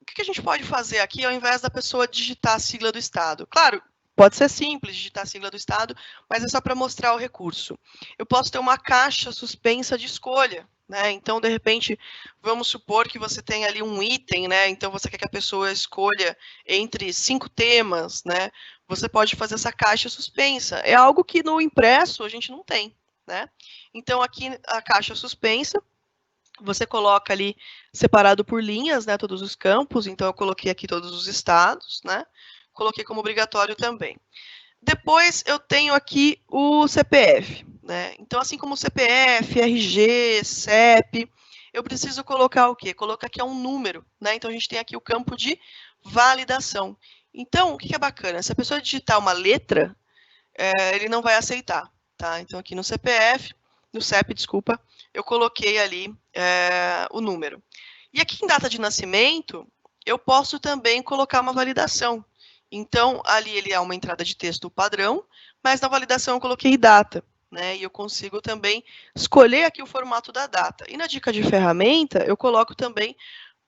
O que a gente pode fazer aqui ao invés da pessoa digitar a sigla do estado? Claro, pode ser simples digitar a sigla do estado, mas é só para mostrar o recurso. Eu posso ter uma caixa suspensa de escolha. Né? Então, de repente, vamos supor que você tem ali um item, né? Então você quer que a pessoa escolha entre 5 temas, né? Você pode fazer essa caixa suspensa. É algo que no impresso a gente não tem. Né? Então, aqui a caixa suspensa, você coloca ali separado por linhas, né? Todos os campos. Então, eu coloquei aqui todos os estados, né? Coloquei como obrigatório também. Depois, eu tenho aqui o CPF. Né? Então, assim como o CPF, RG, CEP, eu preciso colocar o quê? Colocar aqui um número. Né? Então, a gente tem aqui o campo de validação. Então, o que é bacana? Se a pessoa digitar uma letra, ele não vai aceitar. Tá? Então, aqui no CPF, no CEP, desculpa, eu coloquei ali o número. E aqui em data de nascimento, eu posso também colocar uma validação. Então, ali ele é uma entrada de texto padrão, mas na validação eu coloquei data. Né? E eu consigo também escolher aqui o formato da data. E na dica de ferramenta, eu coloco também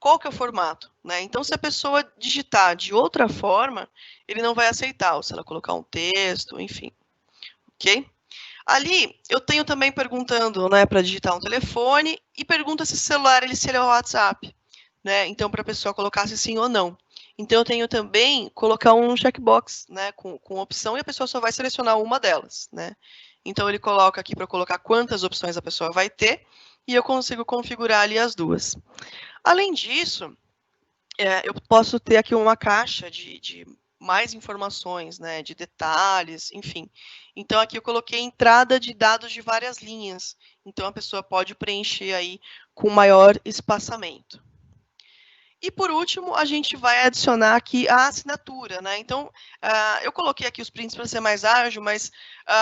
qual que é o formato, né? Então, se a pessoa digitar de outra forma, ele não vai aceitar, ou se ela colocar um texto, enfim, ok? Ali, eu tenho também perguntando, né, para digitar um telefone e pergunta se o celular se ele é o WhatsApp, né? Então, para a pessoa colocar se sim ou não. Então, eu tenho também colocar um checkbox, né, com opção e a pessoa só vai selecionar uma delas, né? Então, ele coloca aqui para colocar quantas opções a pessoa vai ter e eu consigo configurar ali as duas. Além disso, eu posso ter aqui uma caixa de mais informações, né, de detalhes, enfim. Então, aqui eu coloquei entrada de dados de várias linhas. Então, a pessoa pode preencher aí com maior espaçamento. E, por último, a gente vai adicionar aqui a assinatura, né? Então, eu coloquei aqui os prints para ser mais ágil, mas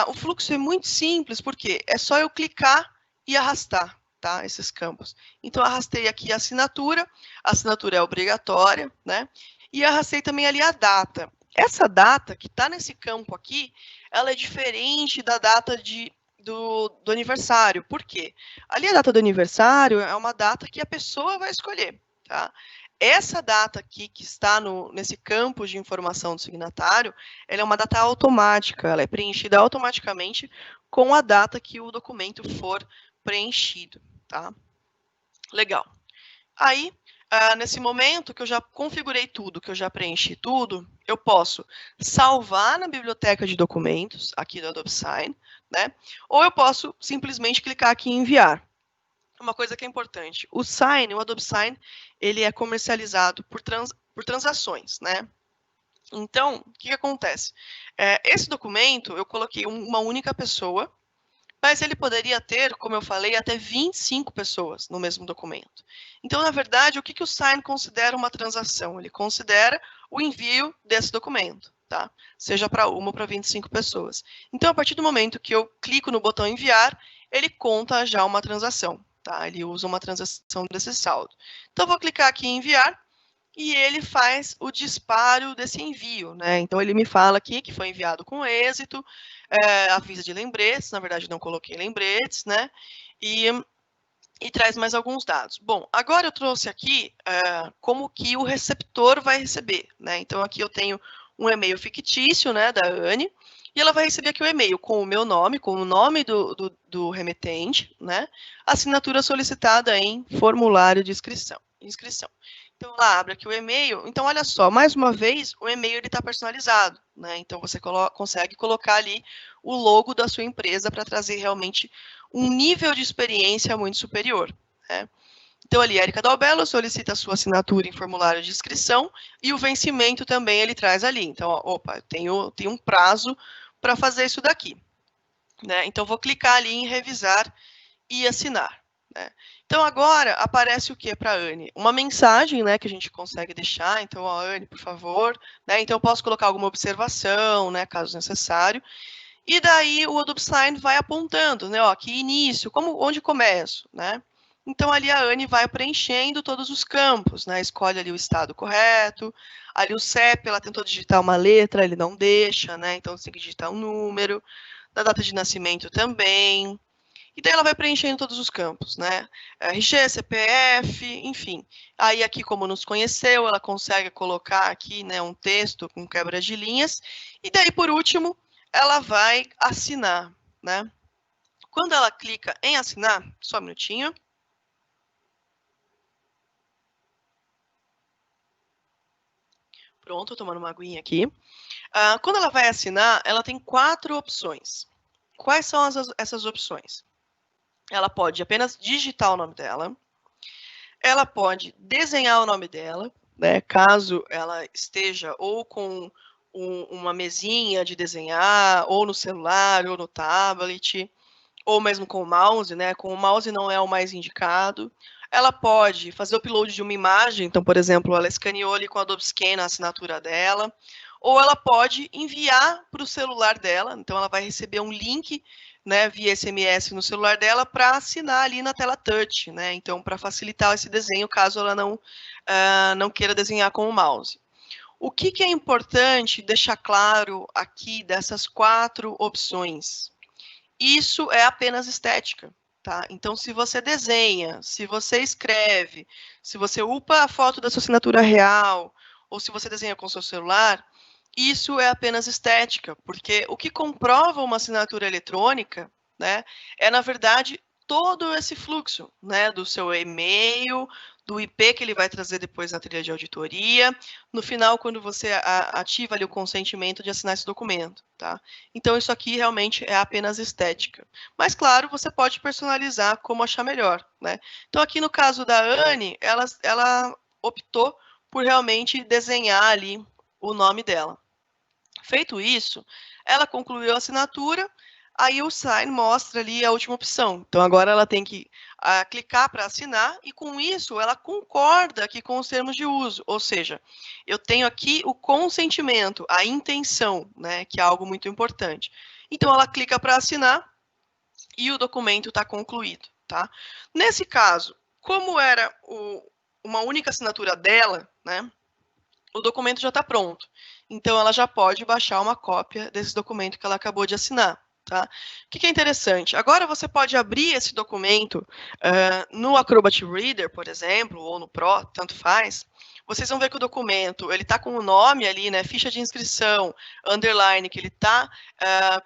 o fluxo é muito simples, porque é só eu clicar e arrastar, tá? Esses campos. Então, arrastei aqui a assinatura é obrigatória, né? E arrastei também ali a data. Essa data que está nesse campo aqui, ela é diferente da data do aniversário. Por quê? Ali a data do aniversário é uma data que a pessoa vai escolher, tá? Essa data aqui, que está nesse campo de informação do signatário, ela é uma data automática, ela é preenchida automaticamente com a data que o documento for preenchido, tá? Legal. Aí, nesse momento que eu já configurei tudo, que eu já preenchi tudo, eu posso salvar na biblioteca de documentos, aqui do Adobe Sign, né? Ou eu posso simplesmente clicar aqui em enviar. Uma coisa que é importante, o Adobe Sign, ele é comercializado por transações, né? Então, o que acontece? Esse documento, eu coloquei uma única pessoa, mas ele poderia ter, como eu falei, até 25 pessoas no mesmo documento. Então, na verdade, o que o Sign considera uma transação? Ele considera o envio desse documento, tá? Seja para uma ou para 25 pessoas. Então, a partir do momento que eu clico no botão enviar, ele conta já uma transação. Tá? Ele usa uma transação desse saldo. Então, eu vou clicar aqui em enviar e ele faz o disparo desse envio, né? Então, ele me fala aqui que foi enviado com êxito, avisa de lembretes, na verdade, não coloquei lembretes, né? E traz mais alguns dados. Bom, agora eu trouxe aqui como que o receptor vai receber, né? Então, aqui eu tenho um e-mail fictício, né, da Anne, e ela vai receber aqui o e-mail com o meu nome, com o nome do remetente, né? Assinatura solicitada em formulário de inscrição. Então, ela abre aqui o e-mail. Então, olha só, mais uma vez, o e-mail está personalizado, né? Então, você consegue colocar ali o logo da sua empresa para trazer realmente um nível de experiência muito superior, né? Então, ali, Érica Dalbello solicita a sua assinatura em formulário de inscrição e o vencimento também ele traz ali. Então, opa, eu tenho um prazo para fazer isso daqui, né? Então, vou clicar ali em revisar e assinar, né? Então, agora aparece o que para a Anne? Uma mensagem, né, que a gente consegue deixar. Então, ó, Anne, por favor, né? Então, eu posso colocar alguma observação, né, caso necessário. E daí o Adobe Sign vai apontando, né, ó, aqui início, onde começo, né? Então, ali a Anne vai preenchendo todos os campos, né? Escolhe ali o estado correto. Ali o CEP, ela tentou digitar uma letra, ele não deixa, né? Então, você tem que digitar um número. Da data de nascimento também. E daí ela vai preenchendo todos os campos, né? RG, CPF, enfim. Aí aqui, como nos conheceu, ela consegue colocar aqui, né, um texto com quebra de linhas. E daí, por último, ela vai assinar, né? Quando ela clica em assinar, só um minutinho. Pronto, tomando uma aguinha aqui. Quando ela vai assinar, ela tem 4 opções. Quais são essas opções? Ela pode apenas digitar o nome dela. Ela pode desenhar o nome dela, né? Caso ela esteja ou com uma mesinha de desenhar, ou no celular, ou no tablet, ou mesmo com o mouse, né? Com o mouse não é o mais indicado. Ela pode fazer o upload de uma imagem, então, por exemplo, ela escaneou ali com a Adobe Scan a assinatura dela, ou ela pode enviar para o celular dela, então ela vai receber um link, né, via SMS no celular dela para assinar ali na tela touch, né? Então, para facilitar esse desenho, caso ela não queira desenhar com o mouse. O que é importante deixar claro aqui dessas 4 opções? Isso é apenas estética, tá? Então, se você desenha, se você escreve, se você upa a foto da sua assinatura real, ou se você desenha com seu celular, isso é apenas estética, porque o que comprova uma assinatura eletrônica, né, é, na verdade, todo esse fluxo, né, do seu e-mail, do IP que ele vai trazer depois na trilha de auditoria, no final, quando você ativa ali o consentimento de assinar esse documento, tá? Então, isso aqui realmente é apenas estética. Mas, claro, você pode personalizar como achar melhor, né? Então, aqui no caso da Anne, ela optou por realmente desenhar ali o nome dela. Feito isso, ela concluiu a assinatura, aí o Sign mostra ali a última opção. Então, agora ela tem que clicar para assinar, e com isso ela concorda aqui com os termos de uso, ou seja, eu tenho aqui o consentimento, a intenção, né, que é algo muito importante. Então, ela clica para assinar e o documento está concluído. Tá? Nesse caso, como era uma única assinatura dela, né, o documento já está pronto. Então, ela já pode baixar uma cópia desse documento que ela acabou de assinar. Tá? O que é interessante? Agora você pode abrir esse documento no Acrobat Reader, por exemplo, ou no Pro, tanto faz. Vocês vão ver que o documento ele está com o nome ali, né, ficha de inscrição, underline, que ele está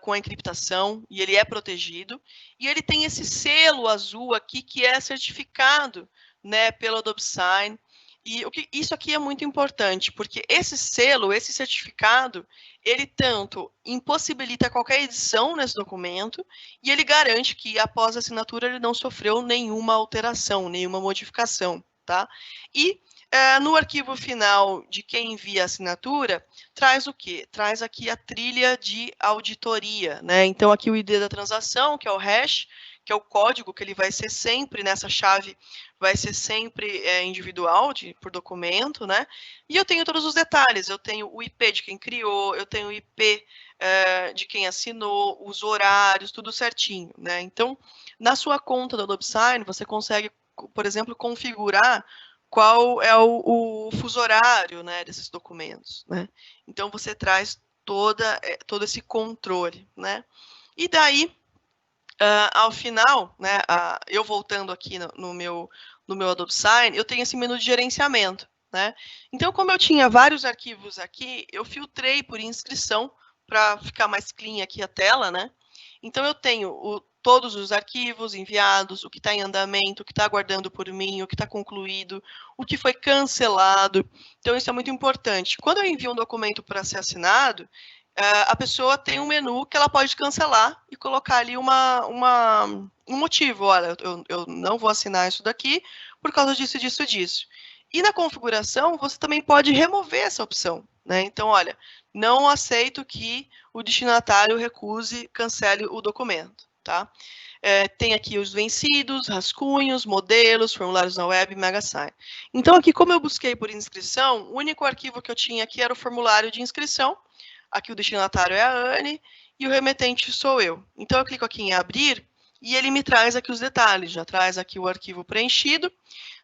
com a encriptação e ele é protegido. E ele tem esse selo azul aqui que é certificado, né, pelo Adobe Sign. E isso aqui é muito importante, porque esse selo, esse certificado, ele tanto impossibilita qualquer edição nesse documento, e ele garante que, após a assinatura, ele não sofreu nenhuma alteração, nenhuma modificação. Tá? E no arquivo final de quem envia a assinatura, traz o quê? Traz aqui a trilha de auditoria. Né? Então, aqui o ID da transação, que é o hash, que é o código que ele vai ser sempre nessa chave, vai ser sempre individual, por documento, né? E eu tenho todos os detalhes, eu tenho o IP de quem criou, eu tenho o IP de quem assinou, os horários, tudo certinho, né? Então, na sua conta do Adobe Sign, você consegue, por exemplo, configurar qual é o fuso horário, né, desses documentos, né? Então, você traz todo esse controle, né? E daí, ao final, né, eu voltando aqui no meu Adobe Sign, eu tenho esse menu de gerenciamento. Né? Então, como eu tinha vários arquivos aqui, eu filtrei por inscrição para ficar mais clean aqui a tela. Né? Então, eu tenho todos os arquivos enviados, o que está em andamento, o que está aguardando por mim, o que está concluído, o que foi cancelado. Então, isso é muito importante. Quando eu envio um documento para ser assinado, a pessoa tem um menu que ela pode cancelar e colocar ali um motivo. Olha, eu não vou assinar isso daqui por causa disso, disso, disso. E na configuração, você também pode remover essa opção. Né? Então, olha, não aceito que o destinatário recuse, cancele o documento. Tá? Tem aqui os vencidos, rascunhos, modelos, formulários na web, MegaSign. Então, aqui, como eu busquei por inscrição, o único arquivo que eu tinha aqui era o formulário de inscrição. Aqui o destinatário é a Anne e o remetente sou eu. Então, eu clico aqui em abrir e ele me traz aqui os detalhes. Já traz aqui o arquivo preenchido,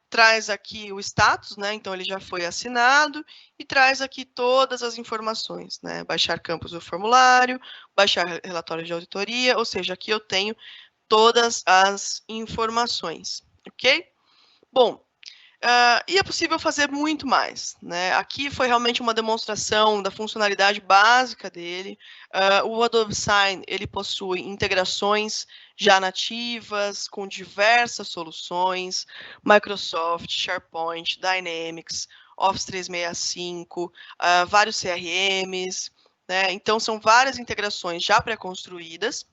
traz aqui o status, né? Então, ele já foi assinado e traz aqui todas as informações, né? Baixar campos do formulário, baixar relatório de auditoria, ou seja, aqui eu tenho todas as informações, ok? Bom, e é possível fazer muito mais. Né? Aqui foi realmente uma demonstração da funcionalidade básica dele. O Adobe Sign ele possui integrações já nativas com diversas soluções, Microsoft, SharePoint, Dynamics, Office 365, vários CRMs. Né? Então, são várias integrações já pré-construídas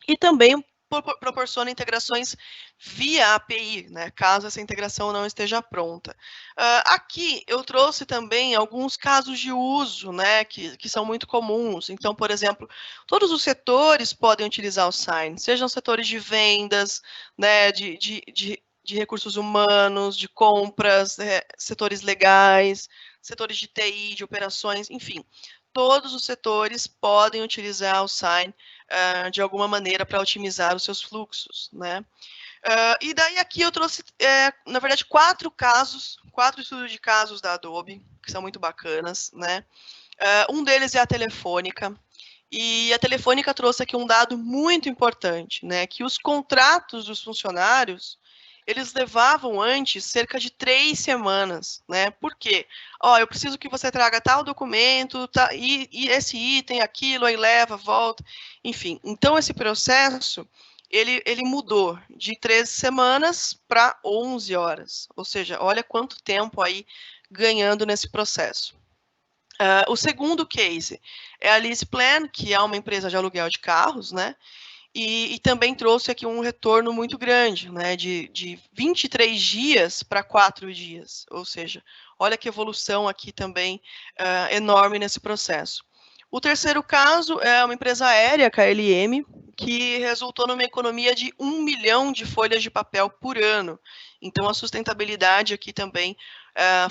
e também proporciona integrações via API, né, caso essa integração não esteja pronta. Aqui eu trouxe também alguns casos de uso, né, que são muito comuns. Então, por exemplo, todos os setores podem utilizar o Sign, sejam setores de vendas, né, de recursos humanos, de compras, setores legais, setores de TI, de operações, enfim. Todos os setores podem utilizar o Sign de alguma maneira para otimizar os seus fluxos. Né? E daí aqui eu trouxe, na verdade, 4 estudos de casos da Adobe, que são muito bacanas. Né? Um deles é a Telefônica. E a Telefônica trouxe aqui um dado muito importante, né, que os contratos dos funcionários, eles levavam antes cerca de 3 semanas, né? Por quê? Ó, eu preciso que você traga tal documento, e esse item, aquilo, aí leva, volta, enfim. Então, esse processo, ele mudou de 13 semanas para 11 horas. Ou seja, olha quanto tempo aí ganhando nesse processo. O segundo case é a LeasePlan, que é uma empresa de aluguel de carros, né? E também trouxe aqui um retorno muito grande, né, de 23 dias para 4 dias, ou seja, olha que evolução aqui também enorme nesse processo. O terceiro caso é uma empresa aérea, KLM, que resultou numa economia de 1 milhão de folhas de papel por ano. Então, a sustentabilidade aqui também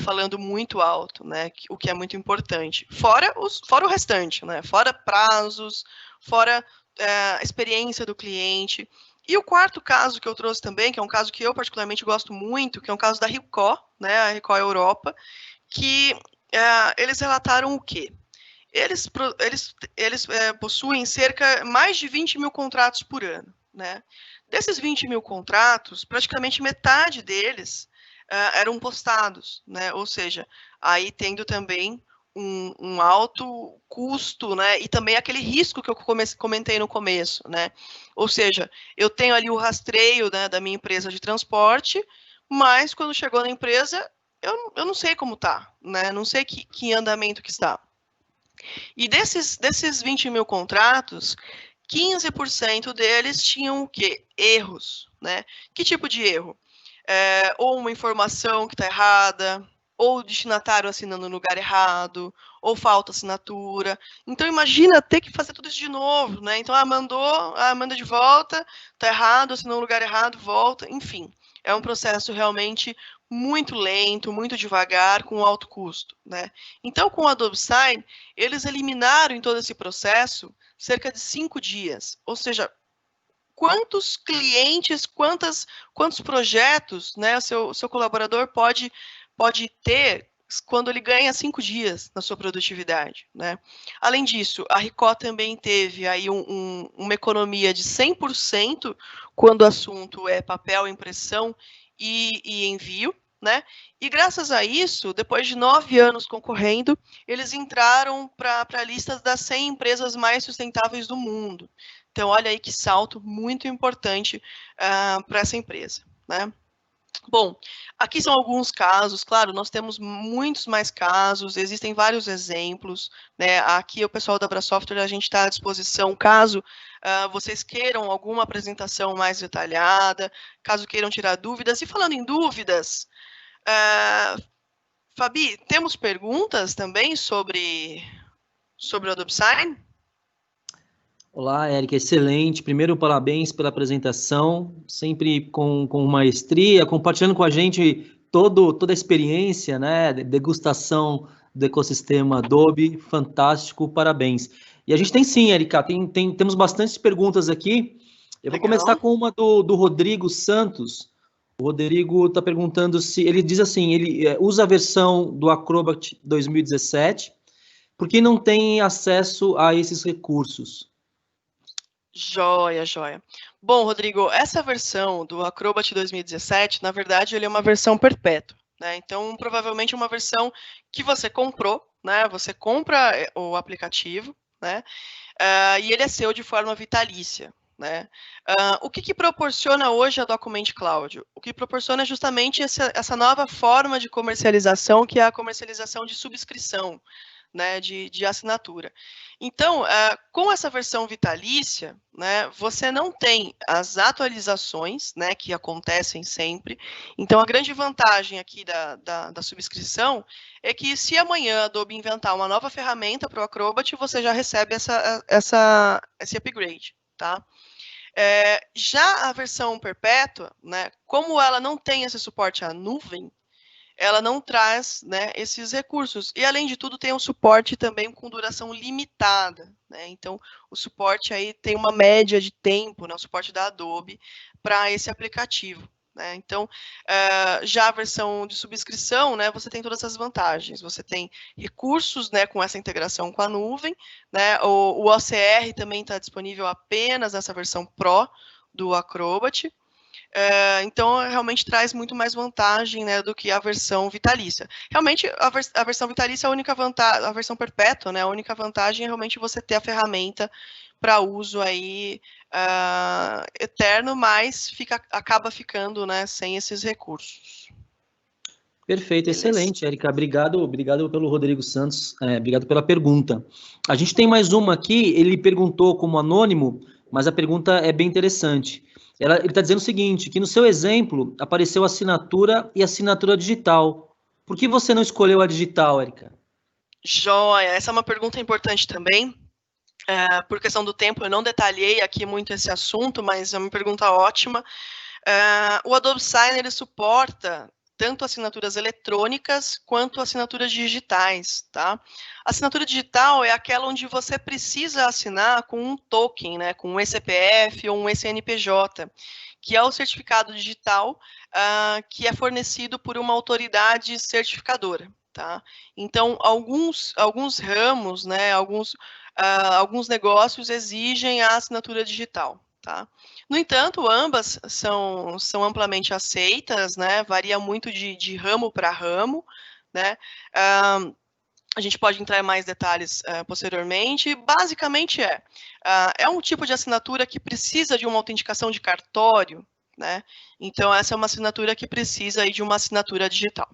falando muito alto, né, o que é muito importante. Fora o restante, né, fora prazos, fora a experiência do cliente. E o quarto caso que eu trouxe também, que é um caso que eu particularmente gosto muito, que é um caso da Ricoh, né, a Ricoh Europa, que eles relataram o quê? Eles possuem mais de 20 mil contratos por ano, né? Desses 20 mil contratos, praticamente metade deles eram postados, né? Ou seja, aí tendo também um alto custo, né? E também aquele risco que eu comentei no começo, né? Ou seja, eu tenho ali o rastreio, né, da minha empresa de transporte, mas quando chegou na empresa, eu não sei como está, né? Não sei que andamento que está. E desses 20 mil contratos, 15% deles tinham o quê? Erros, né? Que tipo de erro? Ou uma informação que está errada, ou o destinatário assinando no lugar errado, ou falta assinatura. Então, imagina ter que fazer tudo isso de novo, né? Então, manda de volta, está errado, assinou no lugar errado, volta, enfim. É um processo realmente muito lento, muito devagar, com alto custo, né? Então, com o Adobe Sign, eles eliminaram em todo esse processo cerca de 5 dias, ou seja, quantos clientes, quantos projetos, né, o seu colaborador pode ter quando ele ganha 5 dias na sua produtividade, né? Além disso, a Ricoh também teve aí uma economia de 100% quando o assunto é papel, impressão e envio, né? E graças a isso, depois de 9 anos concorrendo, eles entraram para a lista das 100 empresas mais sustentáveis do mundo. Então, olha aí que salto muito importante para essa empresa, né? Bom, aqui são alguns casos, claro, nós temos muitos mais casos, existem vários exemplos, né? Aqui o pessoal da Brasoftware, a gente está à disposição, caso vocês queiram alguma apresentação mais detalhada, caso queiram tirar dúvidas. E falando em dúvidas, Fabi, temos perguntas também sobre o Adobe Sign? Olá, Érica, excelente. Primeiro, parabéns pela apresentação, sempre com maestria, compartilhando com a gente toda a experiência, né, degustação do ecossistema Adobe, fantástico, parabéns. E a gente tem sim, Érica, temos bastantes perguntas aqui. Eu vou começar com uma do Rodrigo Santos. O Rodrigo está perguntando se, ele diz assim, ele usa a versão do Acrobat 2017, por que não tem acesso a esses recursos? Joia, joia. Bom, Rodrigo, essa versão do Acrobat 2017, na verdade, ele é uma versão perpétua, né? Então, provavelmente é uma versão que você comprou, né? Você compra o aplicativo, né? E ele é seu de forma vitalícia, né? O que proporciona hoje a Document Cloud? O que proporciona é justamente essa nova forma de comercialização, que é a comercialização de subscrição, né, de assinatura. Então, com essa versão vitalícia, né, você não tem as atualizações, né, que acontecem sempre. Então, a grande vantagem aqui da subscrição é que se amanhã a Adobe inventar uma nova ferramenta para o Acrobat, você já recebe esse upgrade, tá? Já a versão perpétua, né, como ela não tem esse suporte à nuvem, ela não traz, né, esses recursos. E, além de tudo, tem um suporte também com duração limitada, né? Então, o suporte aí tem uma média de tempo, né, o suporte da Adobe para esse aplicativo, né? Então, já a versão de subscrição, né, você tem todas essas vantagens. Você tem recursos, né, com essa integração com a nuvem, né? O OCR também está disponível apenas nessa versão Pro do Acrobat. Então, realmente traz muito mais vantagem, né, do que a versão vitalícia. Realmente, a versão vitalícia é a única vantagem, a versão perpétua, né, a única vantagem é realmente você ter a ferramenta para uso aí eterno, mas acaba ficando, né, sem esses recursos. Perfeito, beleza. Excelente, Érica. Obrigado pelo Rodrigo Santos, obrigado pela pergunta. A gente tem mais uma aqui, ele perguntou como anônimo, mas a pergunta é bem interessante. Ele está dizendo o seguinte, que no seu exemplo apareceu assinatura e assinatura digital. Por que você não escolheu a digital, Érica? Joia, essa é uma pergunta importante também. Por questão do tempo, eu não detalhei aqui muito esse assunto, mas é uma pergunta ótima. O Adobe Sign, ele suporta tanto assinaturas eletrônicas quanto assinaturas digitais, tá? A assinatura digital é aquela onde você precisa assinar com um token, né, com um eCPF ou um eCNPJ, que é o certificado digital que é fornecido por uma autoridade certificadora, tá? Então, alguns ramos, né, alguns negócios exigem a assinatura digital, tá? No entanto, ambas são amplamente aceitas, né? Varia muito de ramo para ramo, né? A gente pode entrar em mais detalhes posteriormente. Basicamente é um tipo de assinatura que precisa de uma autenticação de cartório, né? Então, essa é uma assinatura que precisa aí de uma assinatura digital.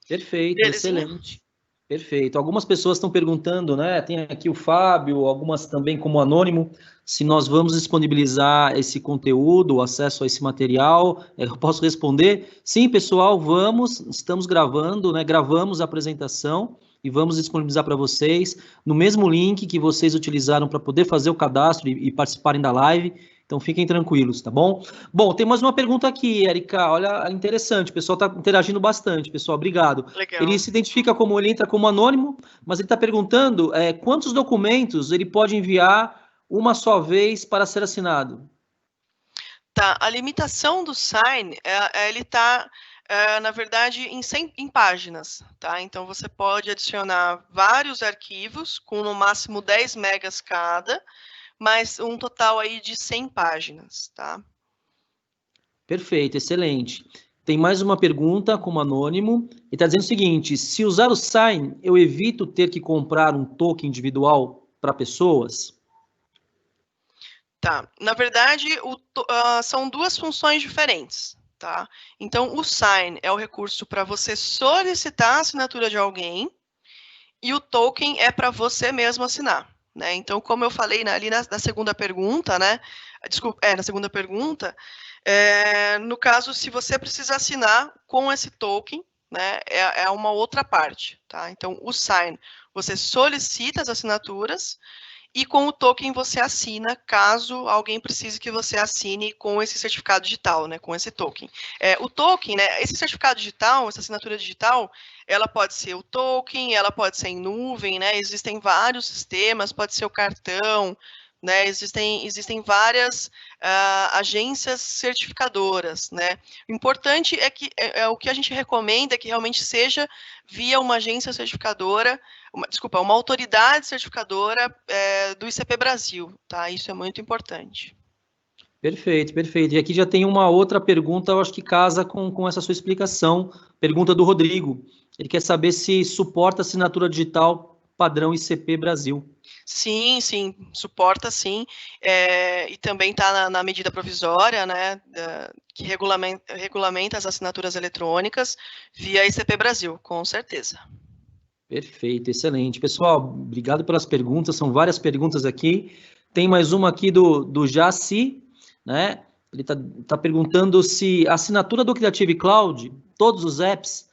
Perfeito, belezinha? Excelente. Perfeito. Algumas pessoas estão perguntando, né? Tem aqui o Fábio, algumas também como anônimo, se nós vamos disponibilizar esse conteúdo, o acesso a esse material. Eu posso responder? Sim, pessoal, vamos. Estamos gravando, né? Gravamos a apresentação e vamos disponibilizar para vocês no mesmo link que vocês utilizaram para poder fazer o cadastro e participarem da live. Então, fiquem tranquilos, tá bom? Bom, tem mais uma pergunta aqui, Érica. Olha, interessante. O pessoal está interagindo bastante, pessoal. Obrigado. Legal. Ele se identifica como, ele entra como anônimo, mas ele está perguntando quantos documentos ele pode enviar uma só vez para ser assinado. Tá, a limitação do Sign, ele está, na verdade, em páginas, tá? Então, você pode adicionar vários arquivos, com no máximo 10 megas cada, mas um total aí de 100 páginas, tá? Perfeito, excelente. Tem mais uma pergunta como anônimo, e está dizendo o seguinte, se usar o Sign, eu evito ter que comprar um token individual para pessoas? Tá, na verdade, são duas funções diferentes, tá? Então, o Sign é o recurso para você solicitar a assinatura de alguém, e o token é para você mesmo assinar. Né? Então, como eu falei ali na segunda pergunta, né? Desculpa, na segunda pergunta, no caso, se você precisa assinar com esse token, né? É uma outra parte, tá? Então, o Sign, você solicita as assinaturas e com o token você assina, caso alguém precise que você assine com esse certificado digital, né? Com esse token. O token, né? Esse certificado digital, essa assinatura digital, ela pode ser o token, ela pode ser em nuvem, né? Existem vários sistemas, pode ser o cartão, né? Existem várias agências certificadoras, né? O importante é que o que a gente recomenda é que realmente seja via uma agência certificadora, uma autoridade certificadora do ICP Brasil, tá? Isso é muito importante. Perfeito, perfeito. E aqui já tem uma outra pergunta, eu acho que casa com essa sua explicação. Pergunta do Rodrigo. Ele quer saber se suporta assinatura digital padrão ICP Brasil. Sim, suporta sim. E também está na medida provisória, né, que regulamenta as assinaturas eletrônicas via ICP Brasil, com certeza. Tá. Excelente. Pessoal, obrigado pelas perguntas, são várias perguntas aqui. Tem mais uma aqui do Jaci, né? Ele está perguntando se a assinatura do Creative Cloud, todos os apps,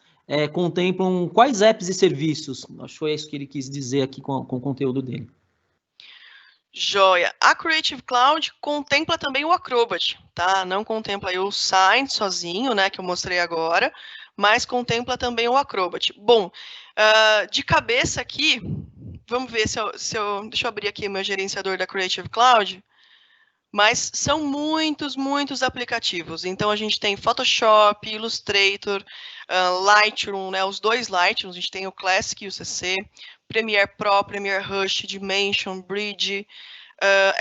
contemplam quais apps e serviços. Acho que foi isso que ele quis dizer aqui com o conteúdo dele. Joia. A Creative Cloud contempla também o Acrobat, tá? Não contempla aí o Sign sozinho, né, que eu mostrei agora, mas contempla também o Acrobat. Bom, de cabeça aqui, vamos ver se eu... Deixa eu abrir aqui o meu gerenciador da Creative Cloud. Mas são muitos aplicativos. Então, a gente tem Photoshop, Illustrator, Lightroom, né, os dois Lightrooms, a gente tem o Classic e o CC, Premiere Pro, Premiere Rush, Dimension, Bridge,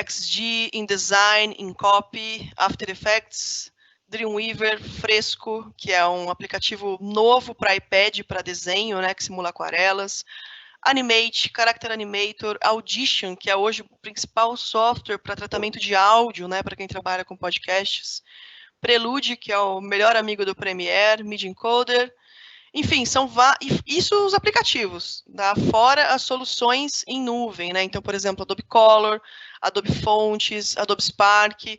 XD, InDesign, InCopy, After Effects, Dreamweaver, Fresco, que é um aplicativo novo para iPad, para desenho, né, que simula aquarelas, Animate, Character Animator, Audition, que é hoje o principal software para tratamento de áudio, né, para quem trabalha com podcasts, Prelude, que é o melhor amigo do Premiere, Media Encoder, enfim, isso os aplicativos, tá? Fora as soluções em nuvem, né? Então, por exemplo, Adobe Color, Adobe Fontes, Adobe Spark.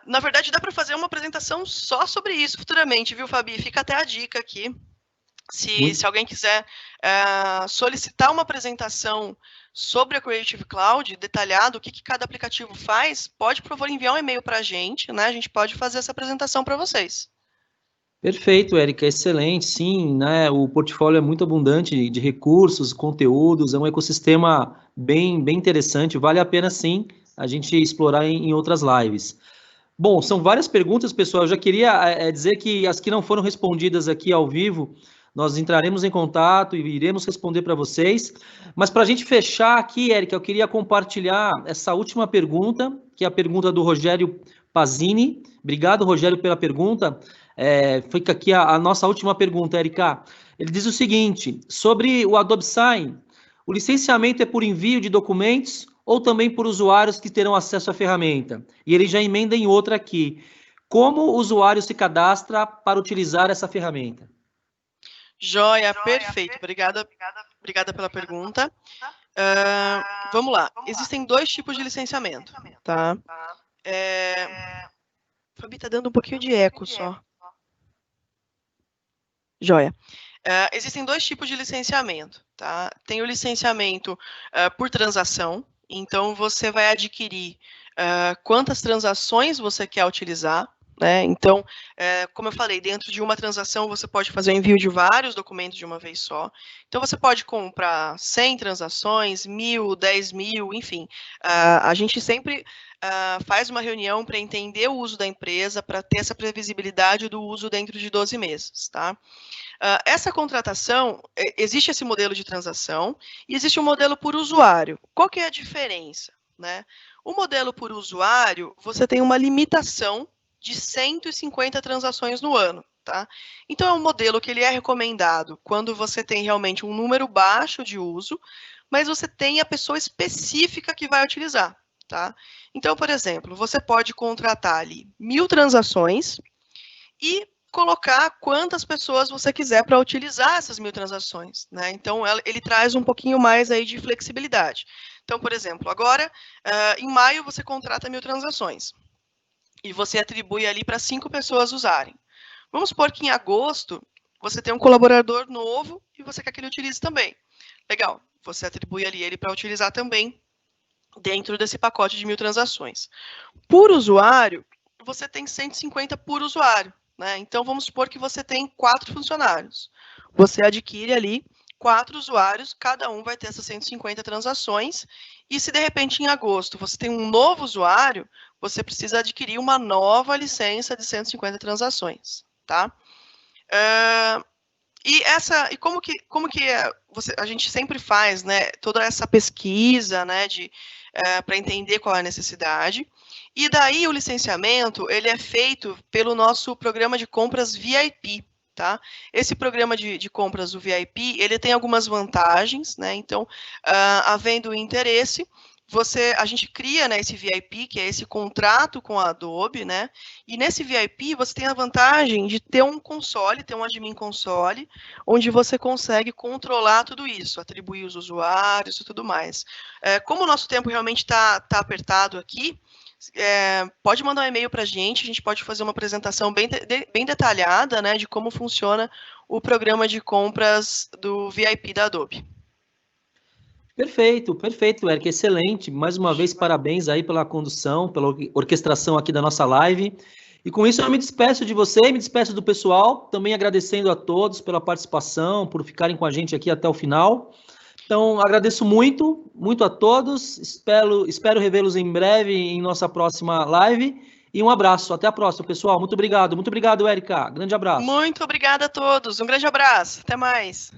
Na verdade, dá para fazer uma apresentação só sobre isso futuramente, viu, Fabi? Fica até a dica aqui. Se alguém quiser solicitar uma apresentação sobre a Creative Cloud, detalhado, o que cada aplicativo faz, pode, por favor, enviar um e-mail para a gente, né? A gente pode fazer essa apresentação para vocês. Perfeito, Érica, excelente, sim, né? O portfólio é muito abundante de recursos, conteúdos, é um ecossistema bem interessante, vale a pena, sim, a gente explorar em outras lives. Bom, são várias perguntas, pessoal, eu já queria dizer que as que não foram respondidas aqui ao vivo, nós entraremos em contato e iremos responder para vocês, mas para a gente fechar aqui, Érica, eu queria compartilhar essa última pergunta, que é a pergunta do Rogério Pazini. Obrigado, Rogério, pela pergunta. Fica aqui a nossa última pergunta, Érica. Ele diz o seguinte, sobre o Adobe Sign, o licenciamento é por envio de documentos ou também por usuários que terão acesso à ferramenta? E ele já emenda em outra aqui. Como o usuário se cadastra para utilizar essa ferramenta? Joia, perfeito. Obrigada pela pergunta. Vamos lá. Existem dois tipos de licenciamento, tá? Fabi, tá dando um pouquinho de eco só. Joia. Existem dois tipos de licenciamento, tá? Tem o licenciamento por transação, então você vai adquirir quantas transações você quer utilizar, né? Então, como eu falei, dentro de uma transação você pode fazer o envio de vários documentos de uma vez só. Então, você pode comprar 100 transações, 1.000, 10.000, enfim. A gente sempre faz uma reunião para entender o uso da empresa, para ter essa previsibilidade do uso dentro de 12 meses, tá? Essa contratação, existe esse modelo de transação e existe um modelo por usuário. Qual que é a diferença, né? O modelo por usuário, você tem uma limitação de 150 transações no ano, tá? Então, é um modelo que ele é recomendado quando você tem realmente um número baixo de uso, mas você tem a pessoa específica que vai utilizar, tá? Então, por exemplo, você pode contratar ali 1.000 transações e colocar quantas pessoas você quiser para utilizar essas 1.000 transações, né? Então, ele traz um pouquinho mais aí de flexibilidade. Então, por exemplo, agora, em maio, você contrata 1.000 transações e você atribui ali para 5 pessoas usarem. Vamos supor que em agosto você tem um colaborador novo e você quer que ele utilize também. Legal, você atribui ali ele para utilizar também dentro desse pacote de 1.000 transações. Por usuário, você tem 150 por usuário, né? Então, vamos supor que você tem 4 funcionários. Você adquire ali 4 usuários, cada um vai ter essas 150 transações, e se de repente em agosto você tem um novo usuário, você precisa adquirir uma nova licença de 150 transações, tá? E como que a gente sempre faz, né, toda essa pesquisa, né, para entender qual é a necessidade, e daí o licenciamento, ele é feito pelo nosso programa de compras VIP, tá? Esse programa de compras do VIP, ele tem algumas vantagens, né? Então, havendo interesse, a gente cria, né, esse VIP, que é esse contrato com a Adobe, né? E nesse VIP você tem a vantagem de ter um console, ter um admin console, onde você consegue controlar tudo isso, atribuir os usuários e tudo mais. Como o nosso tempo realmente tá apertado aqui, pode mandar um e-mail para a gente pode fazer uma apresentação bem detalhada, né, de como funciona o programa de compras do VIP da Adobe. Perfeito, Eric, excelente. Mais uma vez, parabéns aí pela condução, pela orquestração aqui da nossa live. E com isso eu me despeço de você, me despeço do pessoal, também agradecendo a todos pela participação, por ficarem com a gente aqui até o final. Então, agradeço muito, muito a todos. Espero revê-los em breve em nossa próxima live. E um abraço. Até a próxima, pessoal. Muito obrigado. Muito obrigado, Érica. Grande abraço. Muito obrigada a todos. Um grande abraço. Até mais.